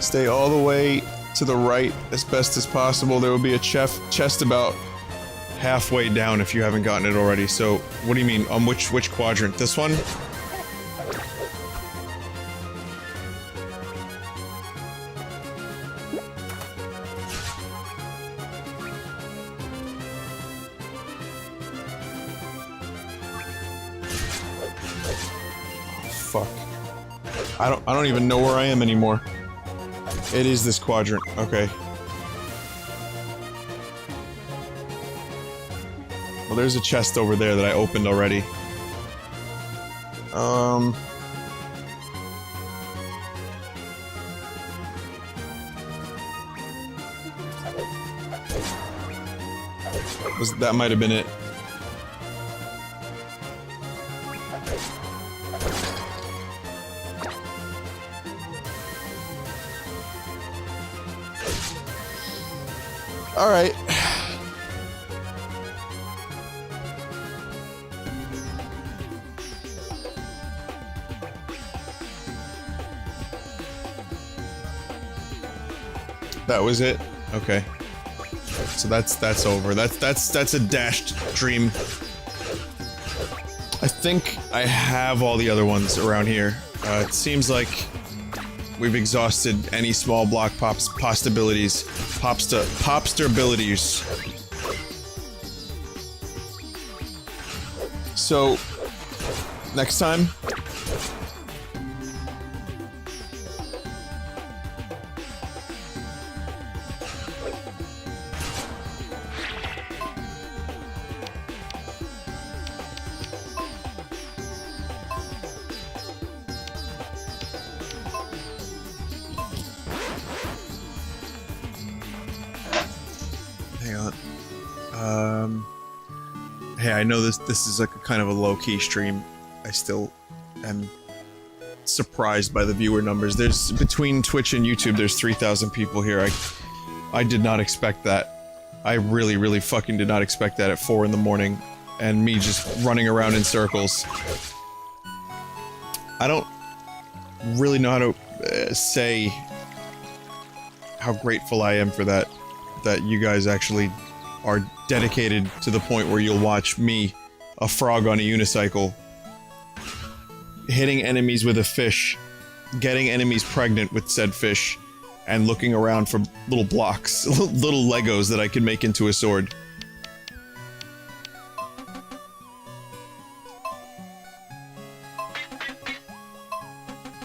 Stay all the way to the right as best as possible. There will be a chest about halfway down if you haven't gotten it already. So, what do you mean? On which quadrant? This one? fuck. I don't even know where I am anymore. It is this quadrant. Okay. Well, there's a chest over there that I opened already. That might have been it. All right. That was it? Okay. So that's over. That's a dashed dream. I think I have all the other ones around here. It seems like we've exhausted any small block possibilities. Popster abilities. So next time, hey, I know this is like a kind of a low-key stream. I still am surprised by the viewer numbers. There's, between Twitch and YouTube, there's 3,000 people here. I did not expect that. I really fucking did not expect that at 4 in the morning. And me just running around in circles. I don't really know how to say how grateful I am for that. That you guys actually are dedicated to the point where you'll watch me, a frog on a unicycle, hitting enemies with a fish, getting enemies pregnant with said fish, and looking around for little blocks, little Legos that I can make into a sword.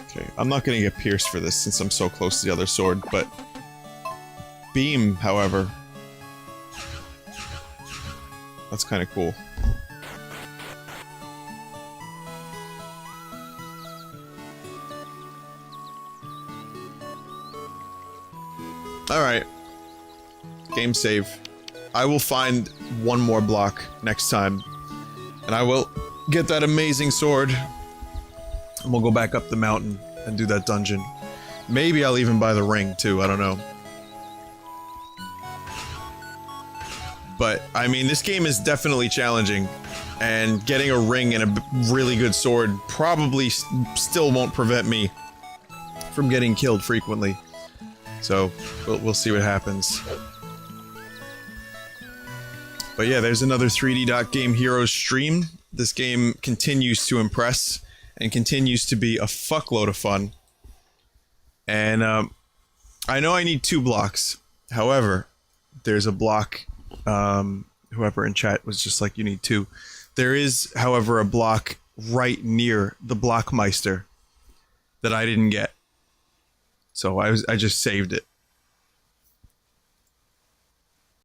Okay, I'm not gonna get pierced for this since I'm so close to the other sword, but beam, however, that's kind of cool. Alright. Game save. I will find one more block next time. And I will get that amazing sword. And we'll go back up the mountain and do that dungeon. Maybe I'll even buy the ring too, I don't know. But, I mean, this game is definitely challenging, and getting a ring and a really good sword probably still won't prevent me from getting killed frequently. So, we'll see what happens. But yeah, there's another 3D.Game Heroes stream. This game continues to impress, and continues to be a fuckload of fun. And, I know I need 2 blocks. However, there's a block... whoever in chat was just like, you need 2. There is, however, a block right near the Blockmeister that I didn't get. So I just saved it.